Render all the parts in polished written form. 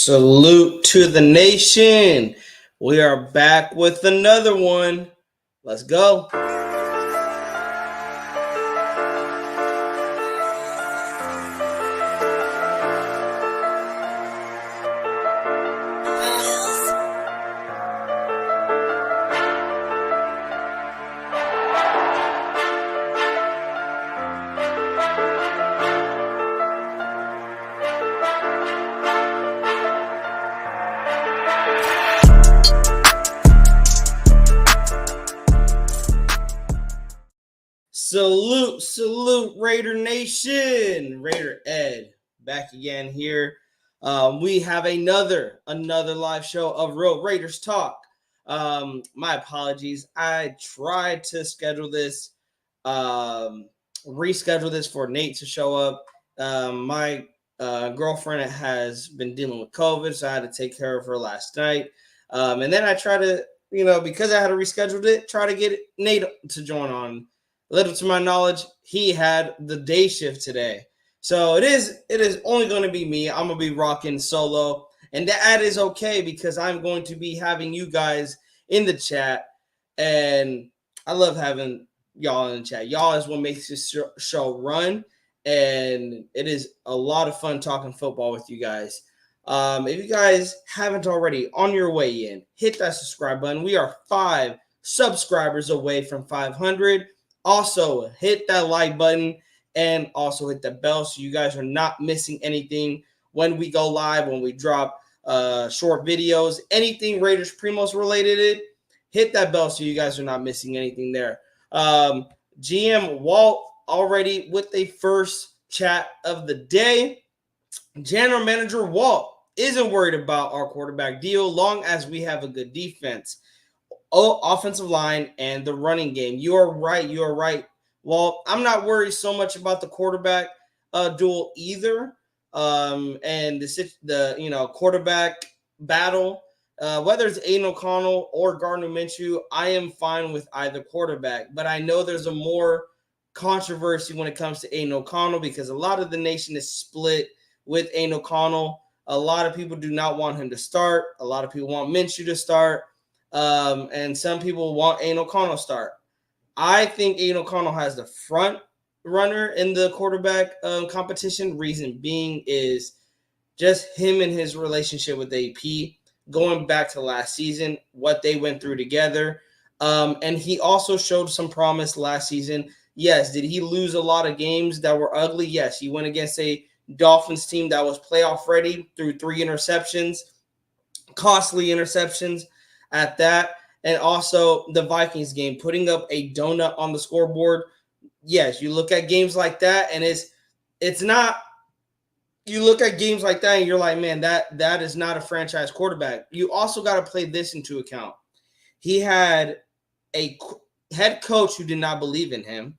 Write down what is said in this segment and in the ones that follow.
Salute to the nation. We are back with another one. Let's go. Salute, Raider Nation. Raider Ed back again here. We have another live show of Real Raiders Talk. My apologies. I tried to schedule this, reschedule this for Nate to show up. My girlfriend has been dealing with COVID, so I had to take care of her last night. And then I tried to, because I had to reschedule it, try to get Nate to join on. Little to my knowledge, he had the day shift today. So it is only going to be me. I'm going to be rocking solo. And that is okay because I'm going to be having you guys in the chat. And I love having y'all in the chat. Y'all is what makes this show run. And it is a lot of fun talking football with you guys. If you guys haven't already, on your way in, hit that subscribe button. We are 5 subscribers away from 500. Also, hit that like button and also hit the bell so you guys are not missing anything when we go live, when we drop short videos, anything Raiders Primos related. Hit that bell so you guys are not missing anything there. GM Walt already with the first chat of the day. General Manager Walt isn't worried about our quarterback deal long as we have a good defense. Offensive line and the running game. You are right. Well, I'm not worried so much about the quarterback duel either. And the quarterback battle, whether it's Aiden O'Connell or Gardner Minshew, I am fine with either quarterback. But I know there's a more controversy when it comes to Aiden O'Connell because a lot of the nation is split with Aiden O'Connell. A lot of people do not want him to start. A lot of people want Minshew to start. And some people want Aiden O'Connell start. I think Aiden O'Connell has the front runner in the quarterback competition. Reason being is just him and his relationship with AP going back to last season, what they went through together. And he also showed some promise last season. Yes, did he lose a lot of games that were ugly? Yes, he went against a Dolphins team that was playoff ready through 3 interceptions, costly interceptions at that, and also the Vikings game, putting up a donut on the scoreboard. Yes, you look at games like that, and it's not. You look at games like that, and you're like, man, that is not a franchise quarterback. You also got to play this into account. He had a head coach who did not believe in him,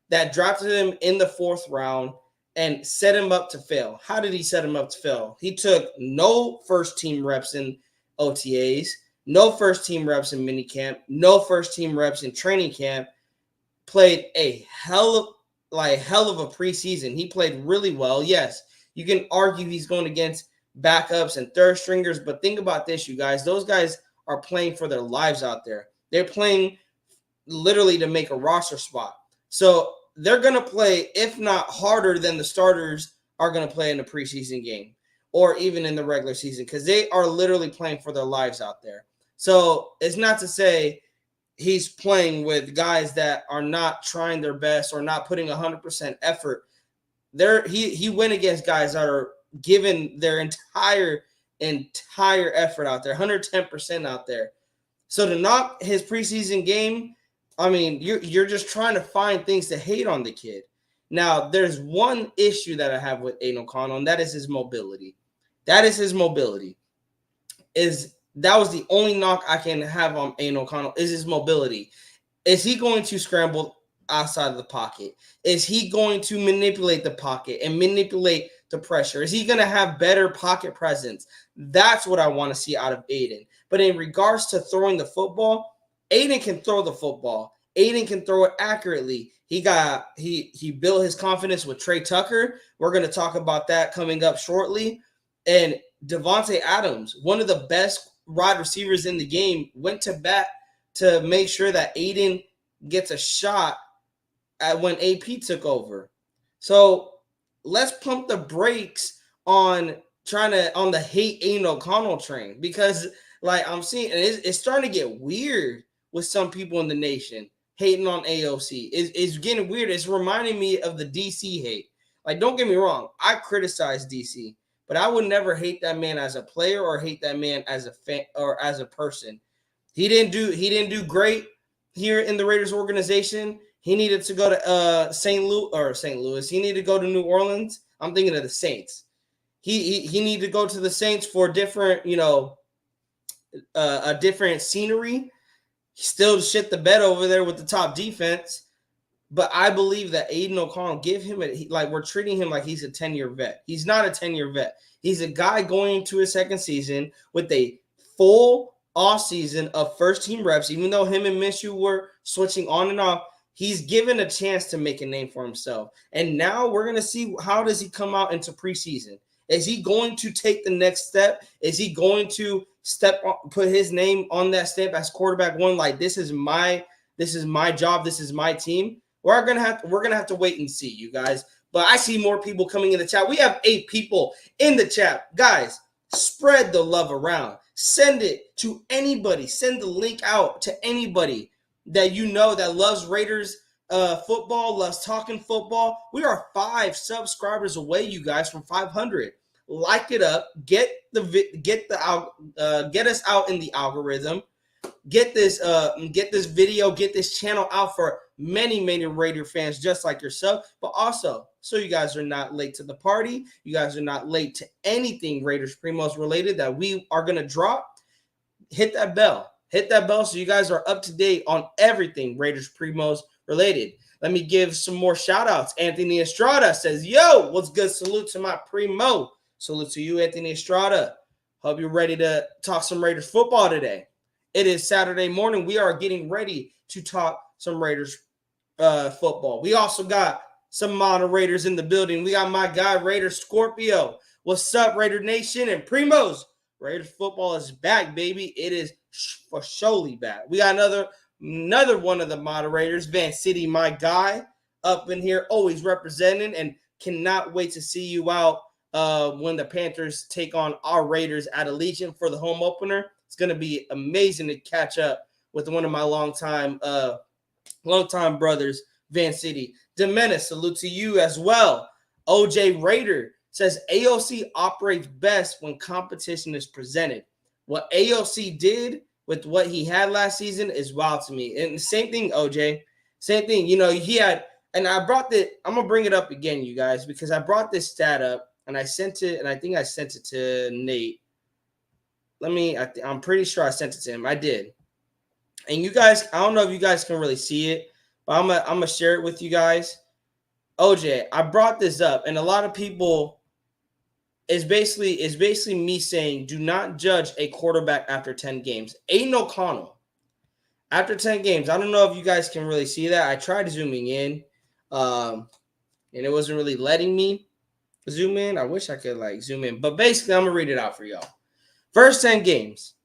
that drafted him in the 4th round and set him up to fail. How did he set him up to fail? He took no first-team reps in OTAs. No first-team reps in minicamp, no first-team reps in training camp, played a hell of a preseason. He played really well. Yes, you can argue he's going against backups and third stringers, but think about this, you guys. Those guys are playing for their lives out there. They're playing literally to make a roster spot. So they're going to play, if not harder than the starters are going to play in the preseason game or even in the regular season because they are literally playing for their lives out there. So it's not to say he's playing with guys that are not trying their best or not putting 100% effort. He went against guys that are giving their entire effort out there, 110% out there. So to knock his preseason game, I mean, you're just trying to find things to hate on the kid. Now, there's one issue that I have with Aiden O'Connell, and that is his mobility. That was the only knock I can have on Aiden O'Connell is his mobility. Is he going to scramble outside of the pocket? Is he going to manipulate the pocket and manipulate the pressure? Is he going to have better pocket presence? That's what I want to see out of Aiden. But in regards to throwing the football, Aiden can throw the football. Aiden can throw it accurately. He built his confidence with Trey Tucker. We're going to talk about that coming up shortly. And Devontae Adams, one of the best wide receivers in the game, went to bat to make sure that Aiden gets a shot when AP took over. So let's pump the brakes on the hate Aiden O'Connell train, because like I'm seeing, and it's starting to get weird with some people in the nation hating on AOC. It's getting weird. It's reminding me of the DC hate. Like, don't get me wrong, I criticize DC, but I would never hate that man as a player or hate that man as a fan or as a person. He didn't do great here in the Raiders organization. He needed to go to St. Louis. He needed to go to New Orleans. I'm thinking of the Saints. He needed to go to the Saints for different, a different scenery. He still shit the bed over there with the top defense. But I believe that Aiden O'Connell, we're treating him like he's a 10-year vet. He's not a 10-year vet. He's a guy going into his second season with a full offseason of first-team reps. Even though him and Minshew were switching on and off, he's given a chance to make a name for himself. And now we're going to see, how does he come out into preseason? Is he going to take the next step? Is he going to put his name on that stamp as quarterback one? Like, this is my job. This is my team. We're gonna have to wait and see, you guys. But I see more people coming in the chat. We have 8 people in the chat. Guys, spread the love around. Send it to anybody. Send the link out to anybody that you know that loves Raiders football, loves talking football. We are 5 subscribers away, you guys, from 500. Like it up. Get us out in the algorithm. Get this video, get this channel out for many Raider fans just like yourself, but also so you guys are not late to the party. You guys are not late to anything Raiders Primos related that we are going to drop. Hit that bell so you guys are up to date on everything Raiders Primos related. Let me give some more shout outs. Anthony Estrada says, yo, what's good? Salute to my Primo. Salute to you, Anthony Estrada. Hope you're ready to talk some Raiders football today. It is Saturday morning. We are getting ready to talk some Raiders football. We also got some moderators in the building. We got my guy, Raider Scorpio. What's up, Raider Nation and Primos? Raiders football is back, baby. It is for surely back. We got another one of the moderators, Van City, my guy, up in here, always representing, and cannot wait to see you out when the Panthers take on our Raiders at Allegiant for the home opener. It's going to be amazing to catch up with one of my longtime brothers, Van City. Demenis, salute to you as well. OJ Raider says AOC operates best when competition is presented. What AOC did with what he had last season is wild to me. And the same thing, OJ. Same thing. He had, and I'm going to bring it up again, you guys, because I brought this stat up and I sent it, and I think I sent it to Nate. I'm pretty sure I sent it to him. I did. And you guys, I don't know if you guys can really see it, but I'm gonna share it with you guys. OJ, I brought this up, and a lot of people is basically me saying, do not judge a quarterback after 10 games. Aiden O'Connell, after 10 games, I don't know if you guys can really see that. I tried zooming in, and it wasn't really letting me zoom in. I wish I could zoom in, but basically, I'm gonna read it out for y'all. First 10 games,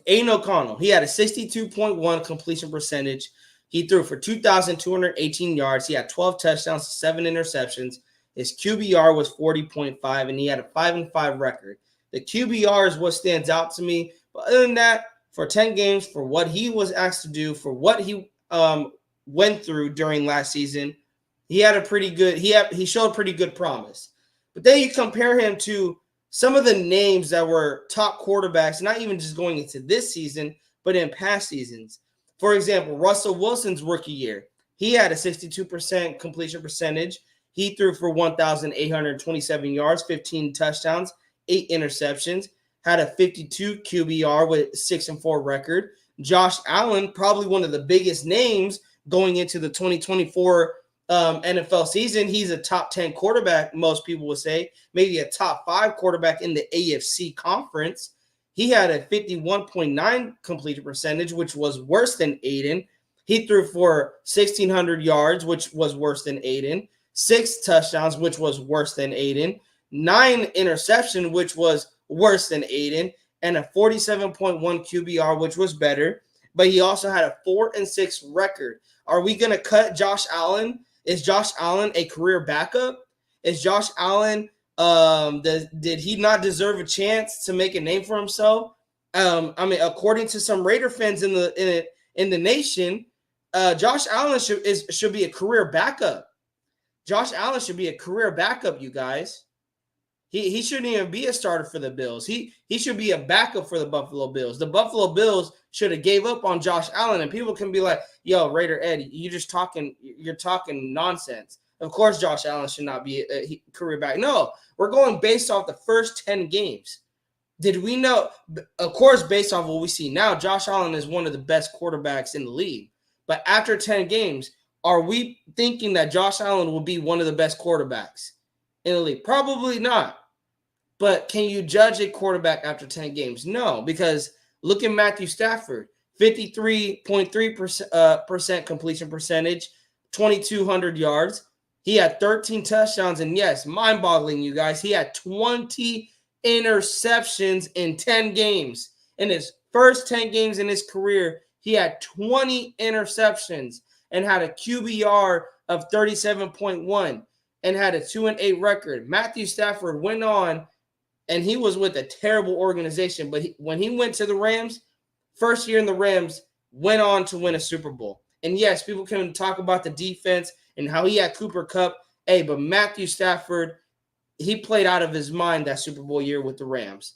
Aiden O'Connell, he had a 62.1 completion percentage. He threw for 2,218 yards. He had 12 touchdowns, 7 interceptions. His QBR was 40.5, and he had a 5-5 record. The QBR is what stands out to me. But other than that, for 10 games, for what he was asked to do, for what he went through during last season, he had he showed pretty good promise. But then you compare him to some of the names that were top quarterbacks, not even just going into this season, but in past seasons. For example, Russell Wilson's rookie year, he had a 62% completion percentage. He threw for 1,827 yards, 15 touchdowns, 8 interceptions, had a 52 QBR with 6-4 record. Josh Allen, probably one of the biggest names going into the 2024 NFL season. He's a top 10 quarterback, most people would say, maybe a top 5 quarterback in the AFC conference. He had a 51.9 completion percentage, which was worse than Aiden. He threw for 1,600 yards, which was worse than Aiden. 6 touchdowns, which was worse than Aiden. 9 interceptions, which was worse than Aiden, and a 47.1 QBR, which was better. But he also had a 4-6 record. Are we going to cut Josh Allen? Is Josh Allen a career backup? Is Josh Allen, did he not deserve a chance to make a name for himself? According to some Raider fans in the nation, Josh Allen should be a career backup. Josh Allen should be a career backup, you guys. He shouldn't even be a starter for the Bills. He should be a backup for the Buffalo Bills. The Buffalo Bills should have gave up on Josh Allen, and people can be like, "Yo, Raider Eddie, you're talking nonsense." Of course, Josh Allen should not be a career back. No, we're going based off the first 10 games. Did we know? Of course, based off what we see now, Josh Allen is one of the best quarterbacks in the league. But after 10 games, are we thinking that Josh Allen will be one of the best quarterbacks in the league? Probably not. But can you judge a quarterback after 10 games? No, because look at Matthew Stafford, 53.3% completion percentage, 2,200 yards. He had 13 touchdowns, and yes, mind-boggling, you guys. He had 20 interceptions in 10 games. In his first 10 games in his career, he had 20 interceptions and had a QBR of 37.1 and had a 2-8 record. Matthew Stafford went on, and he was with a terrible organization, but when he went to the Rams, first year in the Rams, went on to win a Super Bowl. And yes, people can talk about the defense and how he had Cooper Kupp. Hey, but Matthew Stafford, he played out of his mind that Super Bowl year with the Rams.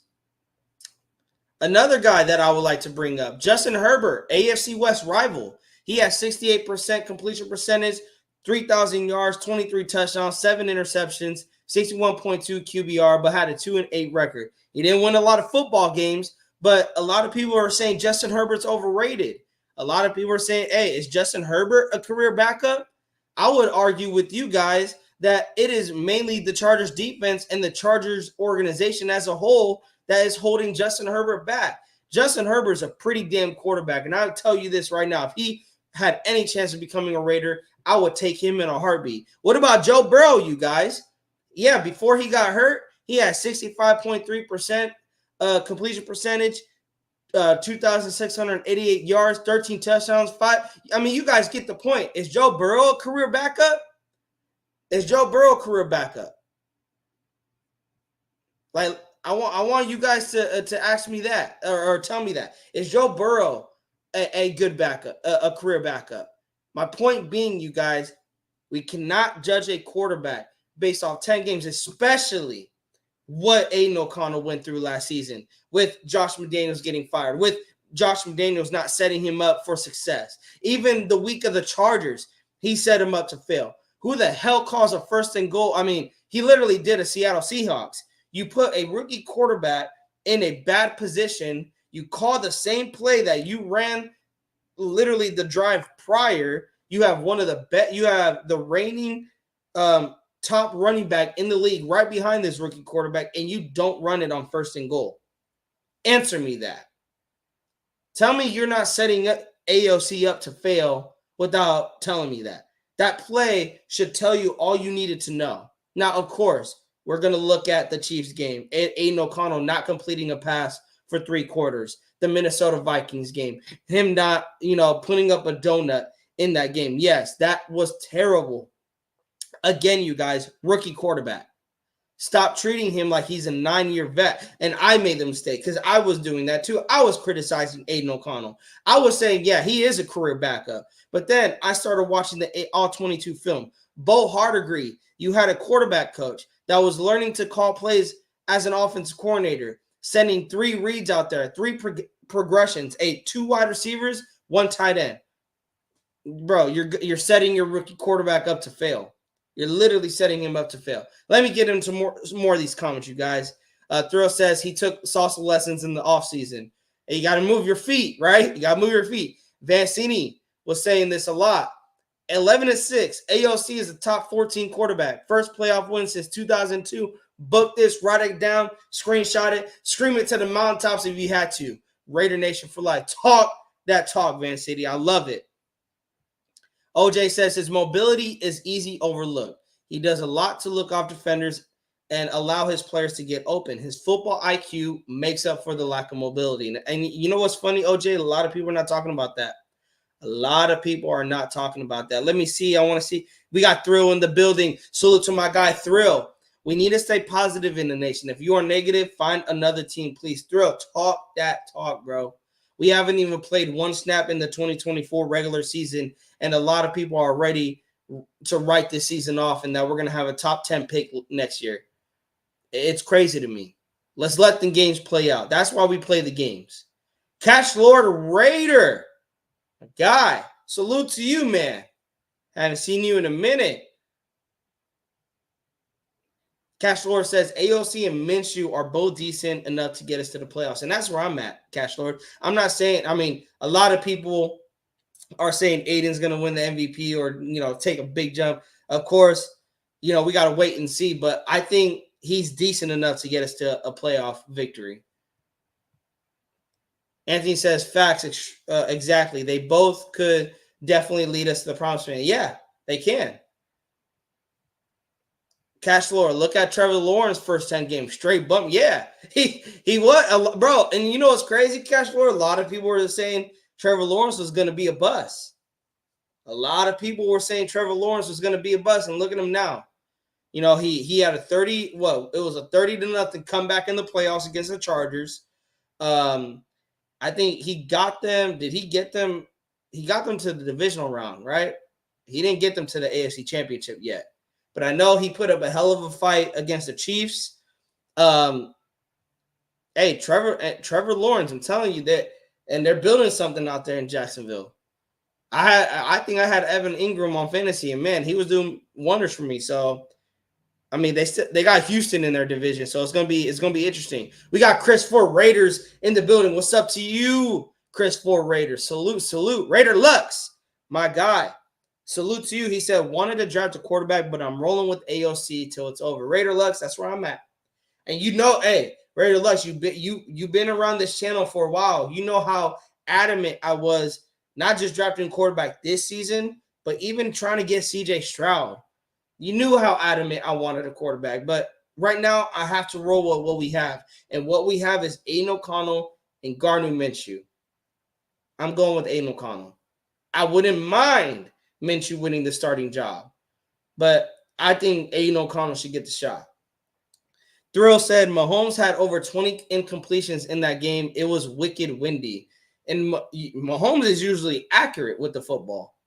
Another guy that I would like to bring up, Justin Herbert, AFC West rival. He had 68% completion percentage, 3,000 yards, 23 touchdowns, 7 interceptions, 61.2 QBR, but had a 2-8 record. He didn't win a lot of football games, but a lot of people are saying Justin Herbert's overrated. A lot of people are saying, hey, is Justin Herbert a career backup? I would argue with you guys that it is mainly the Chargers defense and the Chargers organization as a whole that is holding Justin Herbert back. Justin Herbert's a pretty damn quarterback, and I'll tell you this right now. If he had any chance of becoming a Raider, I would take him in a heartbeat. What about Joe Burrow, you guys? Yeah, before he got hurt, he had 65.3% completion percentage, 2,688 yards, 13 touchdowns, 5. I mean, you guys get the point. Is Joe Burrow a career backup? Is Joe Burrow a career backup? Like, I want you guys to ask me that or tell me that. Is Joe Burrow a good backup, a career backup? My point being, you guys, we cannot judge a quarterback based off 10 games, especially what Aiden O'Connell went through last season with Josh McDaniels getting fired, with Josh McDaniels not setting him up for success. Even the week of the Chargers, he set him up to fail. Who the hell calls a first and goal? I mean, he literally did a Seattle Seahawks. You put a rookie quarterback in a bad position. You call the same play that you ran literally the drive prior. You have one of the best. You have the reigning top running back in the league right behind this rookie quarterback, and you don't run it on first and goal. Answer me that. Tell me you're not setting up AOC up to fail without telling me that. That play should tell you all you needed to know. Now, of course, we're going to look at the Chiefs game. Aiden O'Connell not completing a pass for 3 quarters. The Minnesota Vikings game. Him not, putting up a donut in that game. Yes, that was terrible. Again, you guys, rookie quarterback. Stop treating him like he's a 9-year vet. And I made the mistake because I was doing that too. I was criticizing Aiden O'Connell. I was saying, yeah, he is a career backup. But then I started watching the All-22 film. Bo Hardegree, you had a quarterback coach that was learning to call plays as an offensive coordinator, sending 3 reads out there, 3 progressions, 2 wide receivers, 1 tight end. Bro, you're setting your rookie quarterback up to fail. You're literally setting him up to fail. Let me get into more of these comments, you guys. Thrill says he took salsa lessons in the offseason. Hey, you got to move your feet, right? You got to move your feet. Vancini was saying this a lot. 11-6. AOC is a top 14 quarterback. First playoff win since 2002. Book this, write it down, screenshot it, scream it to the mountaintops if you had to. Raider Nation for life. Talk that talk, Vancini. I love it. OJ says his mobility is easy overlooked. He does a lot to look off defenders and allow his players to get open. His football IQ makes up for the lack of mobility. And you know what's funny, OJ? A lot of people are not talking about that. A lot of people are not talking about that. Let me see. I want to see. We got Thrill in the building. Salute to my guy, Thrill. We need to stay positive in the nation. If you are negative, find another team, please. Thrill, talk that talk, bro. We haven't even played one snap in the 2024 regular season, and a lot of people are ready to write this season off and that we're going to have a top 10 pick next year. It's crazy to me. Let's let the games play out. That's why we play the games. Cash Lord Raider. Guy, salute to you, man. Haven't seen you in a minute. Cash Lord says AOC and Minshew are both decent enough to get us to the playoffs. And that's where I'm at, Cash Lord. I'm not saying, a lot of people are saying Aiden's going to win the MVP or, take a big jump. Of course, we got to wait and see. But I think he's decent enough to get us to a playoff victory. Anthony says, facts, exactly. They both could definitely lead us to the promised land. Yeah, they can. Cash Lord, look at Trevor Lawrence first 10 games. Straight bump. Yeah, he was, bro. And you know what's crazy, Cash Lord? A lot of people were saying Trevor Lawrence was going to be a bust. A lot of people were saying Trevor Lawrence was going to be a bust, and look at him now. He had a 30, well, it was a 30-0 comeback in the playoffs against the Chargers. I think he got them. Did he get them? He got them to the divisional round, right? He didn't get them to the AFC Championship yet. But I know he put up a hell of a fight against the Chiefs. Hey, Trevor Lawrence, I'm telling you that, and they're building something out there in Jacksonville. I think I had Evan Ingram on fantasy, and man, he was doing wonders for me. So, they got Houston in their division, so it's gonna be interesting. We got Chris Ford Raiders in the building. What's up to you, Chris Ford Raiders? Salute, Raider Lux, my guy. Salute to you. He said wanted to draft a quarterback, but I'm rolling with AOC till it's over. Raider Lux, that's where I'm at. And hey, Raider Lux, you've been around this channel for a while. You know how adamant I was, not just drafting quarterback this season, but even trying to get CJ Stroud. You knew how adamant I wanted a quarterback, but right now I have to roll with what we have. And what we have is Aiden O'Connell and Gardner Minshew. I'm going with Aiden O'Connell. I wouldn't mind Minshew winning the starting job, but I think Aiden O'Connell should get the shot. Thrill said Mahomes had over 20 incompletions in that game. It was wicked windy. And Mahomes is usually accurate with the football.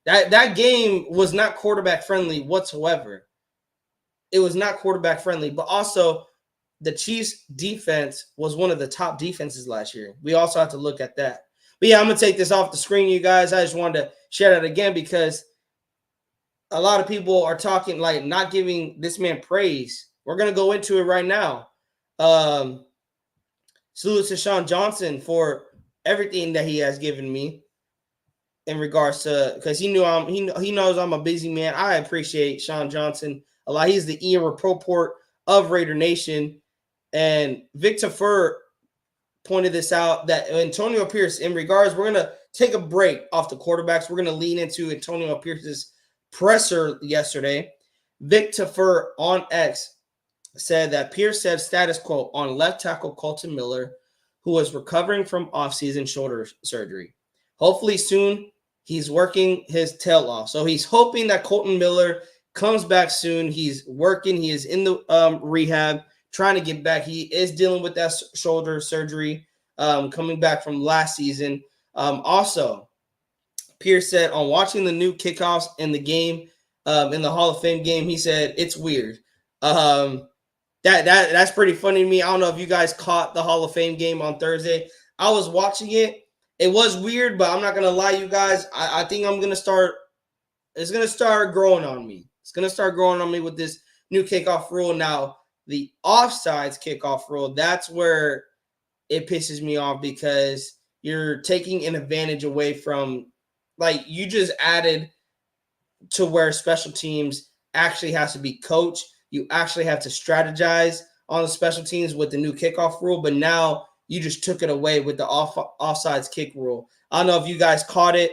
That game was not quarterback friendly whatsoever. It was not quarterback friendly, but also the Chiefs defense was one of the top defenses last year. We also have to look at that. But yeah, I'm going to take this off the screen, you guys. I just wanted to share that again because a lot of people are talking, like, not giving this man praise. We're going to go into it right now. Salute to Sean Johnson for everything that he has given me in regards to, because he knows I'm a busy man. I appreciate Sean Johnson a lot. He's the Ian Rapoport of Raider Nation. And Victor Fur pointed this out, that Antonio Pierce, in regards, we're going to take a break off the quarterbacks. We're going to lean into Antonio Pierce's presser yesterday. Victor Fur on X said that Pierce said status quo on left tackle Colton Miller, who was recovering from offseason shoulder surgery. Hopefully soon, he's working his tail off. So he's hoping that Colton Miller comes back soon. He's working. He is in the rehab, trying to get back. He is dealing with that shoulder surgery, coming back from last season. Also, Pierce said on watching the new kickoffs in the game, in the Hall of Fame game, he said it's weird. That's pretty funny to me. I don't know if you guys caught the Hall of Fame game on Thursday. I was watching it. It was weird, but I'm not gonna lie, you guys. I think I'm gonna start. It's gonna start growing on me. It's gonna start growing on me with this new kickoff rule. Now, the offsides kickoff rule, that's where it pisses me off, because you're taking an advantage away from, like, you just added to where special teams actually has to be coached. You actually have to strategize on the special teams with the new kickoff rule, but now you just took it away with the offsides kick rule. I don't know if you guys caught it.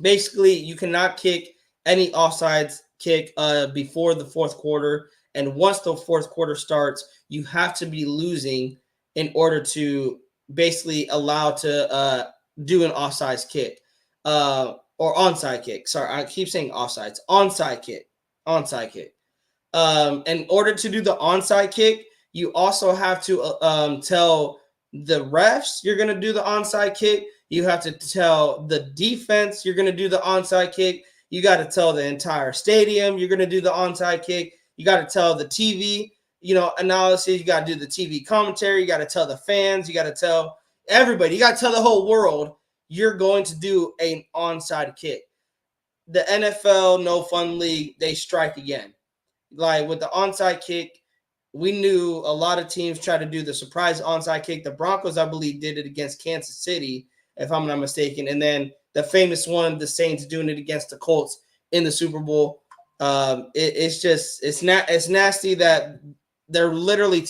Basically, you cannot kick any offsides kick before the fourth quarter, And once the fourth quarter starts, you have to be losing in order to basically allow to do an offsides kick or onside kick. Sorry, I keep saying offsides. Onside kick. Onside kick. In order to do the onside kick, you also have to tell the refs you're going to do the onside kick. You have to tell the defense you're going to do the onside kick. You got to tell the entire stadium you're going to do the onside kick. You got to tell the TV, analysis. You got to do the TV commentary. You got to tell the fans. You got to tell everybody. You got to tell the whole world you're going to do an onside kick. The NFL No Fun League, they strike again. Like with the onside kick, we knew a lot of teams try to do the surprise onside kick. The Broncos, I believe, did it against Kansas City, if I'm not mistaken. And then the famous one, the Saints doing it against the Colts in the Super Bowl. It's nasty that they're literally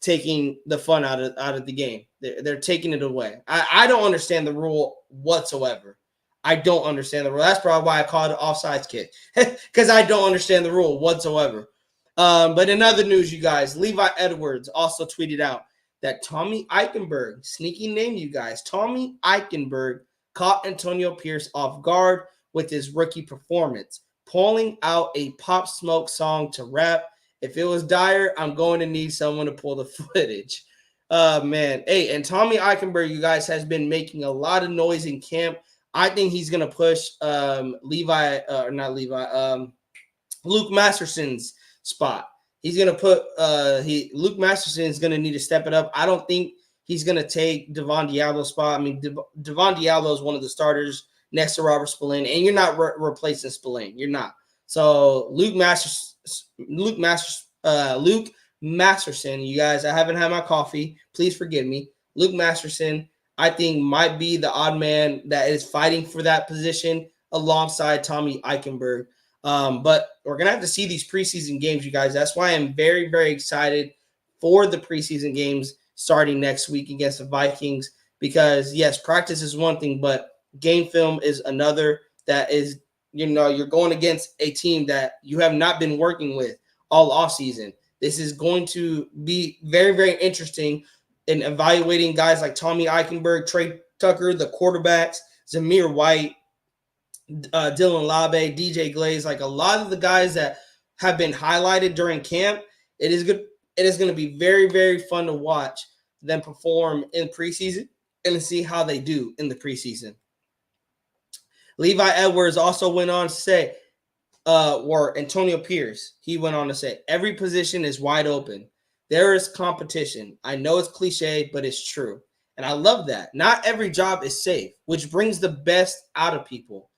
taking the fun out of the game. They're taking it away. I don't understand the rule whatsoever. I don't understand the rule. That's probably why I called it offsides kick, because I don't understand the rule whatsoever. But in other news, you guys, Levi Edwards also tweeted out that Tommy Eichenberg, sneaky name, you guys, Tommy Eichenberg caught Antonio Pierce off guard with his rookie performance, pulling out a Pop Smoke song to rap. If it was Dyer, I'm going to need someone to pull the footage. Man. Hey, and Tommy Eichenberg, you guys, has been making a lot of noise in camp. I think he's going to push Luke Masterson's spot. He's going to put Luke Masterson is going to need to step it up. I don't think he's going to take Devon Diablo's spot. I mean, Devon Diablo is one of the starters next to Robert Spillane, and you're not replacing Spillane. You're not. So Luke Masterson, you guys, I haven't had my coffee. Please forgive me. Luke Masterson, I think, might be the odd man that is fighting for that position alongside Tommy Eichenberg. But we're going to have to see these preseason games, you guys. That's why I'm very, very excited for the preseason games starting next week against the Vikings, because, yes, practice is one thing, but game film is another. That is, you're going against a team that you have not been working with all offseason. This is going to be very, very interesting in evaluating guys like Tommy Eichenberg, Trey Tucker, the quarterbacks, Zamir White, Dylan Labe, DJ Glaze, like a lot of the guys that have been highlighted during camp. It is good. It is going to be very, very fun to watch them perform in preseason and to see how they do in the preseason. Levi Edwards also went on to say, or Antonio Pierce, he went on to say, every position is wide open. There is competition. I know it's cliche, but it's true. And I love that. Not every job is safe, which brings the best out of people.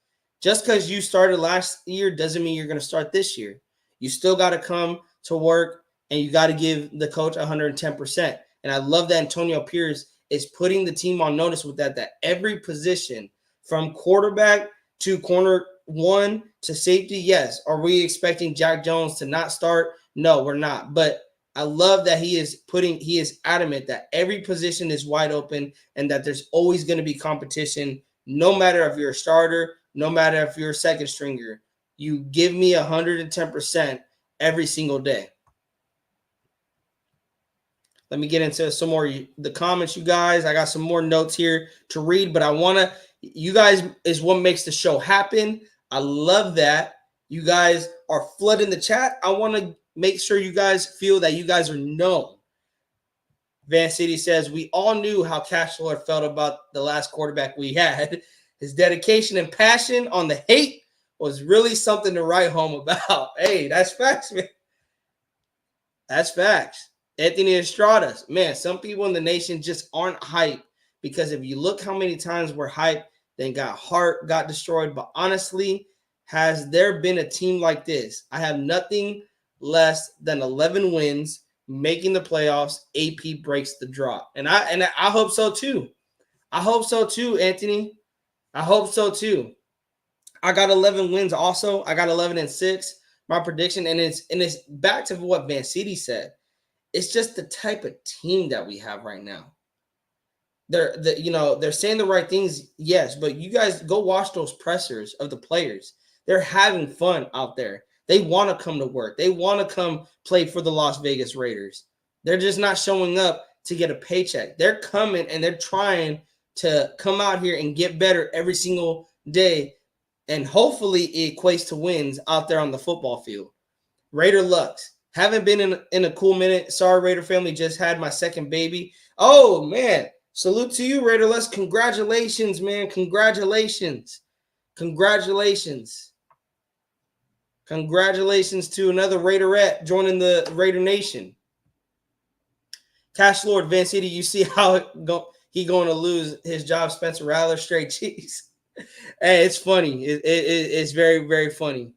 Just because you started last year doesn't mean you're going to start this year. You still got to come to work, and you got to give the coach 110%. And I love that Antonio Pierce is putting the team on notice with that every position from quarterback to corner one to safety, yes. Are we expecting Jack Jones to not start? No, we're not. But I love that he is adamant that every position is wide open and that there's always going to be competition, no matter if you're a starter, no matter if you're a second stringer. You give me 110% every single day. Let me get into some more the comments, you guys. I got some more notes here to read, but you guys is what makes the show happen. I love that. You guys are flooding the chat. I want to make sure you guys feel that you guys are known. Van City says, we all knew how Cash Lord felt about the last quarterback we had. His dedication and passion on the hate was really something to write home about. Hey, that's facts, man. That's facts. Anthony Estrada, man, some people in the nation just aren't hyped, because if you look how many times we're hyped, then got destroyed. But honestly, has there been a team like this? I have nothing less than 11 wins, making the playoffs. AP breaks the drop. And I hope so too. I hope so too, Anthony. I hope so too. I got 11 wins also. I got 11-6. My prediction, and it's back to what Van City said. It's just the type of team that we have right now. They're saying the right things, yes, but you guys go watch those pressers of the players. They're having fun out there. They want to come to work. They want to come play for the Las Vegas Raiders. They're just not showing up to get a paycheck. They're coming and they're trying to come out here and get better every single day. And hopefully it equates to wins out there on the football field. Raider Lux. Haven't been in a cool minute. Sorry, Raider family. Just had my second baby. Oh, man. Salute to you, Raider Lux. Congratulations, man. Congratulations. Congratulations. Congratulations to another Raiderette joining the Raider Nation. Cash Lord, Van City, you see how he going to lose his job, Spencer Rattler, straight cheese. Hey, it's funny. It's very, very funny.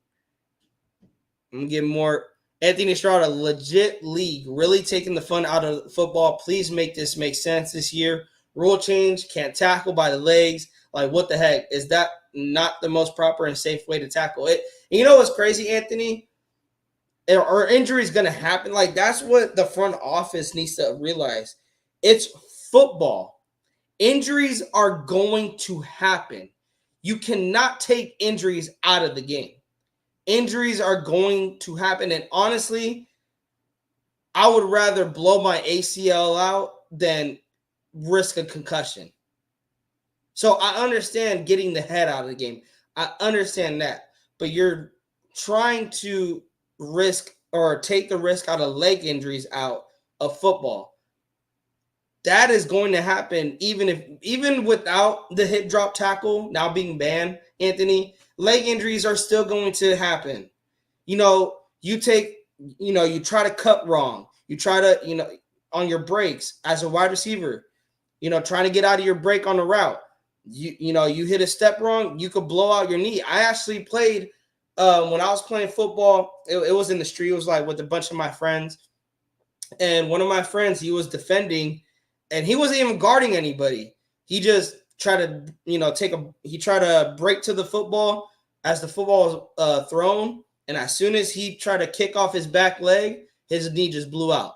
I'm going to get more. Anthony Estrada, legit league, really taking the fun out of football. Please make this make sense this year. Rule change, can't tackle by the legs. Like, what the heck? Is that not the most proper and safe way to tackle it? And you know what's crazy, Anthony? Are injuries going to happen? Like, that's what the front office needs to realize. It's football. Injuries are going to happen. You cannot take injuries out of the game. Injuries are going to happen. And honestly, I would rather blow my ACL out than risk a concussion. So I understand getting the head out of the game. I understand that. But you're trying to risk or take the risk out of leg injuries out of football. That is going to happen even without the hip drop tackle now being banned, Anthony. Leg injuries are still going to happen. You try to cut wrong. You try to, on your breaks as a wide receiver, trying to get out of your break on the route. You hit a step wrong, you could blow out your knee. I actually played when I was playing football. It was in the street. It was like with a bunch of my friends. And one of my friends, he was defending, and he wasn't even guarding anybody. He just tried to, he tried to break to the football as the football was thrown. And as soon as he tried to kick off his back leg, his knee just blew out.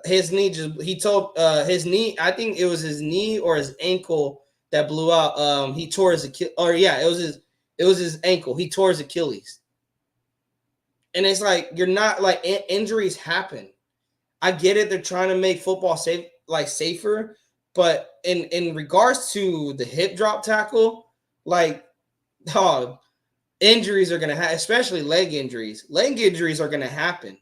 His knee his knee, I think it was his knee or his ankle that blew out. He tore his Achilles, it was his ankle. He tore his Achilles. And it's like, you're not like, injuries happen. I get it. They're trying to make football safer, but in regards to the hip drop tackle, like, dog, injuries are going to happen, especially leg injuries. Leg injuries are going to happen.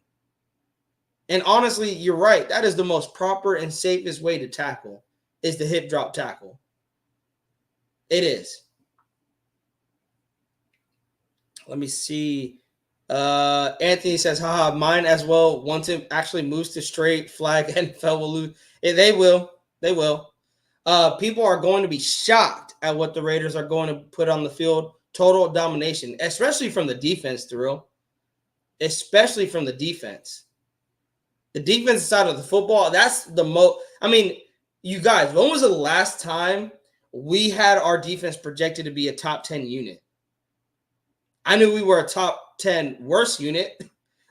And honestly, you're right. That is the most proper and safest way to tackle is the hip drop tackle. It is. Let me see. Anthony says, haha, mine as well. Once it actually moves to straight flag, NFL will lose. They will. They will. People are going to be shocked at what the Raiders are going to put on the field. Total domination, especially from the defense, Thrill. Especially from the defense. The defensive side of the football, that's the most. I mean, you guys, when was the last time we had our defense projected to be a top 10 unit? I knew we were a top 10 worst unit.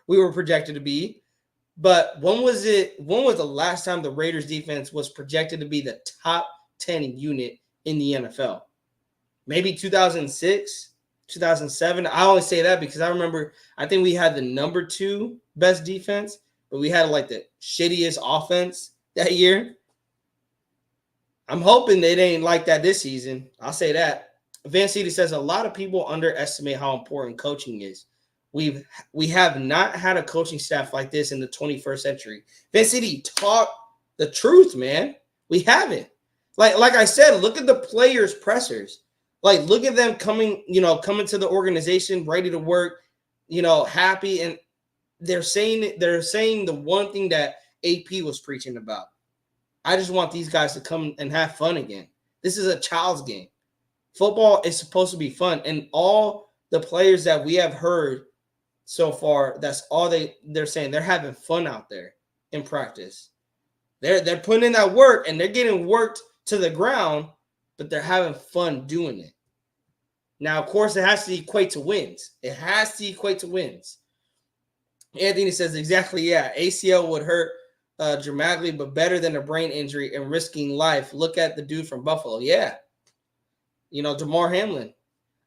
We were projected to be. But when was the last time the Raiders defense was projected to be the top 10 unit in the NFL? Maybe 2006, 2007. I only say that because I remember, I think we had the number 2 best defense, but we had like the shittiest offense that year. I'm hoping they ain't like that this season. I'll say that. Van City says a lot of people underestimate how important coaching is. We have not had a coaching staff like this in the 21st century. Van City, talk the truth, man. We haven't. Like I said, look at the players' pressers. Like, look at them coming to the organization, ready to work, happy. And they're saying the one thing that AP was preaching about. I just want these guys to come and have fun again. This is a child's game. Football is supposed to be fun. And all the players that we have heard so far, that's all they're saying. They're having fun out there in practice. They're putting in that work and they're getting worked to the ground, but they're having fun doing it. Now, of course, it has to equate to wins. It has to equate to wins. Anthony says, exactly, yeah, ACL would hurt dramatically, but better than a brain injury and risking life. Look at the dude from Buffalo. Yeah. Damar Hamlin.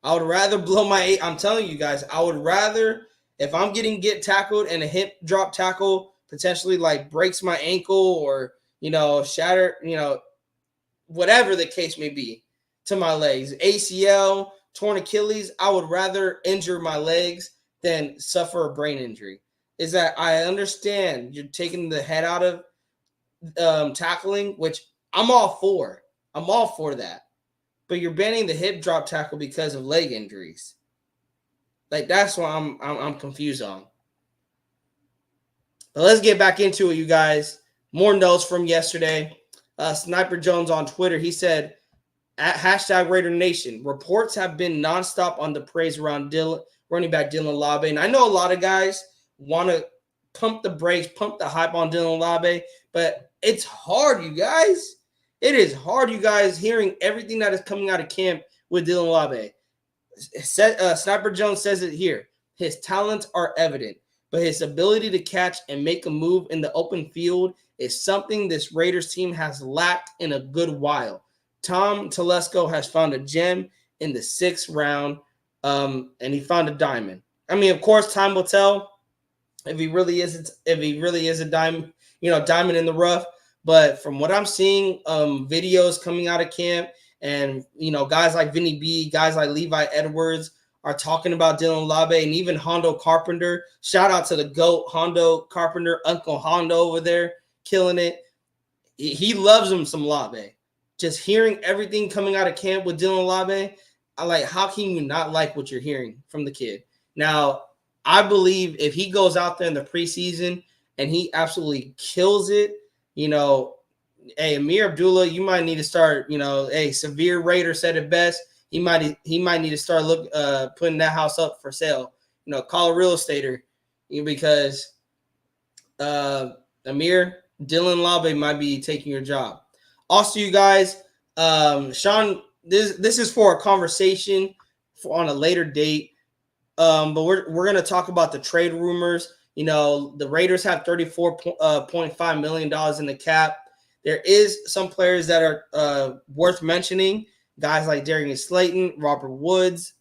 I would rather blow my. I'm telling you guys, I would rather if I'm get tackled and a hip drop tackle potentially like breaks my ankle or shatter whatever the case may be to my legs, ACL, torn Achilles. I would rather injure my legs than suffer a brain injury. Is that I understand you're taking the head out of tackling, which I'm all for. I'm all for that. But you're banning the hip drop tackle because of leg injuries. Like that's what I'm confused on. But let's get back into it, you guys. More notes from yesterday. Sniper Jones on Twitter, he said, at hashtag Raider Nation, reports have been nonstop on the praise around running back Dylan Labe. And I know a lot of guys want to pump the brakes, pump the hype on Dylan Labe, but it's hard, you guys. It is hard, you guys, hearing everything that is coming out of camp with Dylan Labe. Sniper Jones says it here. His talents are evident, but his ability to catch and make a move in the open field is something this Raiders team has lacked in a good while. Tom Telesco has found a gem in the 6th round, and he found a diamond. I mean, of course, time will tell if he really is a diamond, diamond in the rough. But from what I'm seeing, videos coming out of camp, and guys like Vinny B, guys like Levi Edwards are talking about Dylan Labe, and even Hondo Carpenter. Shout out to the GOAT, Hondo Carpenter, Uncle Hondo over there, killing it. He loves him some Labe. Just hearing everything coming out of camp with Dylan Labe, how can you not like what you're hearing from the kid? Now, I believe if he goes out there in the preseason and he absolutely kills it, hey, Amir Abdullah, you might need to start, Severe Raider said it best. He might need to start putting that house up for sale. Call a real estater, because Amir, Dylan Labe might be taking your job. Also, you guys, Sean, this is for a conversation on a later date. But we're gonna talk about the trade rumors. The Raiders have $34.5 million in the cap. There is some players that are worth mentioning. Guys like Darius Slayton, Robert Woods,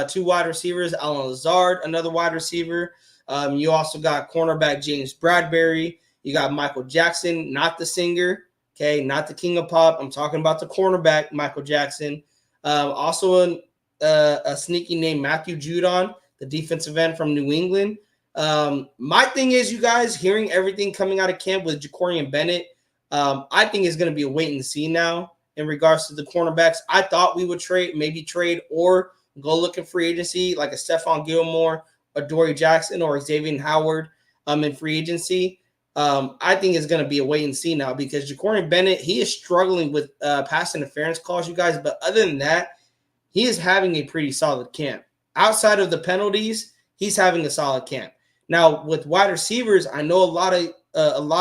2 wide receivers, Alan Lazard, another wide receiver. You also got cornerback James Bradbury. You got Michael Jackson, not the singer, okay, not the king of pop. I'm talking about the cornerback, Michael Jackson. Also a sneaky name, Matthew Judon, the defensive end from New England. My thing is, you guys, hearing everything coming out of camp with Jacorian Bennett, I think it's going to be a wait and see now in regards to the cornerbacks. I thought we would trade or go look in free agency like a Stephon Gilmore, a Dory Jackson, or Xavier Howard in free agency. I think it's going to be a wait and see now because Jacorian Bennett, he is struggling with pass interference calls, you guys. But other than that, he is having a pretty solid camp. Outside of the penalties, he's having a solid camp. Now, with wide receivers, I know a lot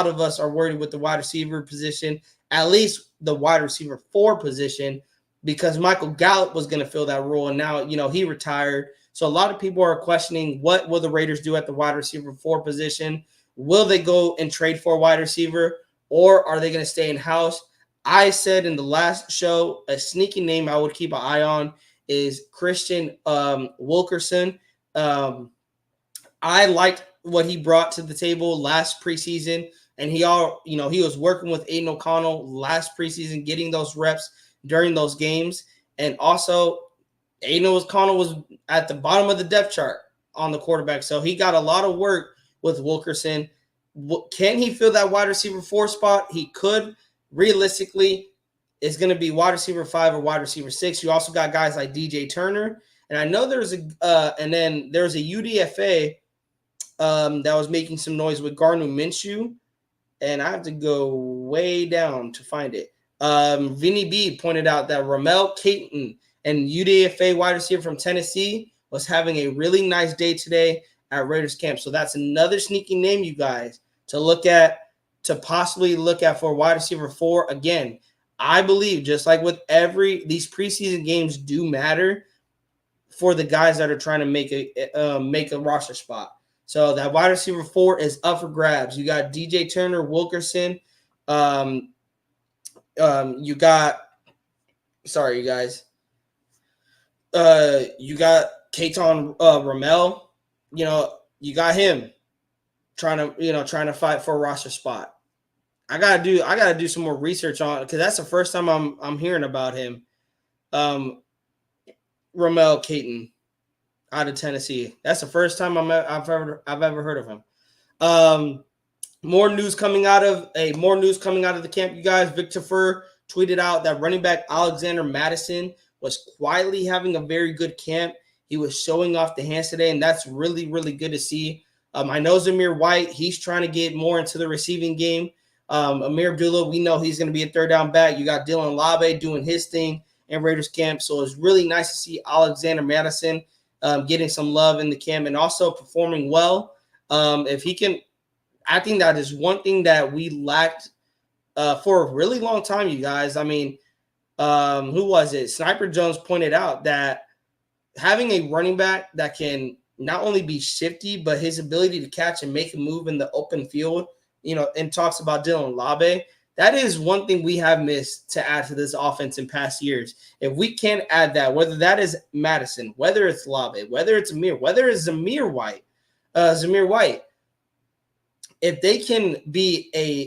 of us are worried with the wide receiver position, at least the wide receiver 4 position, because Michael Gallup was going to fill that role, and now he retired. So a lot of people are questioning what will the Raiders do at the wide receiver 4 position. Will they go and trade for a wide receiver, or are they going to stay in-house? I said in the last show, a sneaky name I would keep an eye on is Christian Wilkerson. I liked what he brought to the table last preseason, and he was working with Aiden O'Connell last preseason, getting those reps during those games. And also, Aiden O'Connell was at the bottom of the depth chart on the quarterback, so he got a lot of work with Wilkerson. Can he fill that wide receiver 4 spot? He could. Realistically, it's going to be wide receiver 5 or wide receiver 6. You also got guys like DJ Turner, and I know there's a UDFA that was making some noise with Gardner Minshew, and I have to go way down to find it. Vinny B pointed out that Ramel Caton, and UDFA wide receiver from Tennessee, was having a really nice day today at Raiders camp. So that's another sneaky name, you guys, to possibly look at for wide receiver 4. Again, I believe just like with these preseason games do matter for the guys that are trying to make a roster spot. So that wide receiver 4 is up for grabs. You got DJ Turner, Wilkerson. You got, sorry, you guys. You got Keaton Ramel. You got him trying to fight for a roster spot. I gotta do some more research on it because that's the first time I'm hearing about him. Ramel Keaton out of Tennessee. That's the first time I've ever heard of him. More news coming out of the camp, you guys. Victor Fur tweeted out that running back Alexander Mattison was quietly having a very good camp. He was showing off the hands today, and that's really, really good to see. I know Zamir White, he's trying to get more into the receiving game. Amir Abdullah, we know he's going to be a third down back. You got Dylan Labe doing his thing in Raiders camp. So it's really nice to see Alexander Mattison getting some love in the camp and also performing well. If he can, I think that is one thing that we lacked for a really long time, you guys. I mean, who was it? Sniper Jones pointed out that having a running back that can not only be shifty, but his ability to catch and make a move in the open field, and talks about Dylan Labe. That is one thing we have missed to add to this offense in past years. If we can't add that, whether that is Madison, whether it's Labe, whether it's Amir, whether it's Zamir White, if they can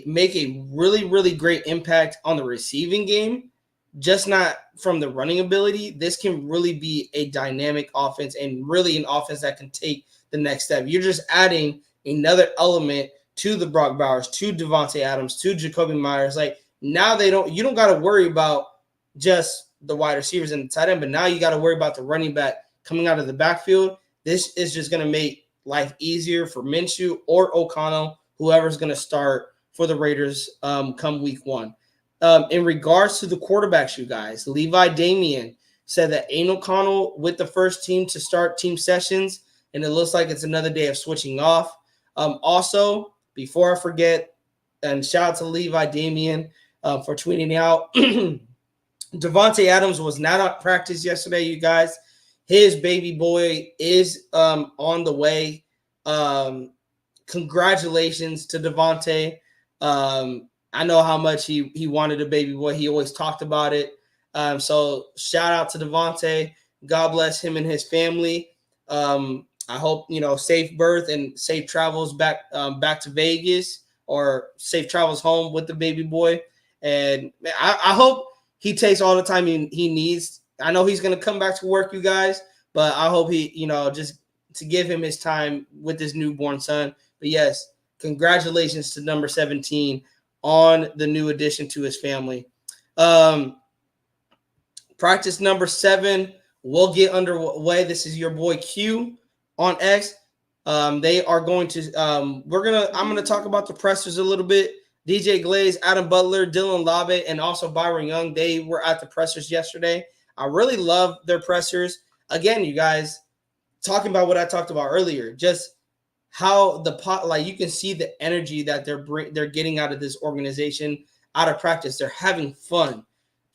make a really, really great impact on the receiving game, just not from the running ability, this can really be a dynamic offense and really an offense that can take the next step. You're just adding another element to the Brock Bowers, to Devontae Adams, to Jacoby Myers. Like now you don't got to worry about just the wide receivers and the tight end, but now you got to worry about the running back coming out of the backfield. This is just going to make life easier for Minshew or O'Connell, whoever's going to start for the Raiders come week 1. In regards to the quarterbacks, you guys, Levi Damien said that Aiden O'Connell with the first team to start team sessions, and it looks like it's another day of switching off. Also, before I forget, and shout out to Levi Damien for tweeting out, Devontae Adams was not at practice yesterday, you guys. His baby boy is on the way. Congratulations to Devontae. I know how much he wanted a baby boy. He always talked about it. So shout out to Devontae. God bless him and his family. I hope, safe birth and safe travels back to Vegas, or safe travels home with the baby boy. And I hope he takes all the time he needs. I know he's going to come back to work, you guys, but I hope he, just to give him his time with his newborn son. But yes, congratulations to number 17 on the new addition to his family. Practice number 7 will get underway. This is your boy Q on X. They are going to I'm going to talk about the pressers a little bit. DJ Glaze, Adam Butler, Dylan Labe, and also Byron Young, they were at the pressers yesterday. I really love their pressers. Again, you guys, talking about what I talked about earlier, just how you can see the energy that they're getting out of this organization, out of practice. They're having fun.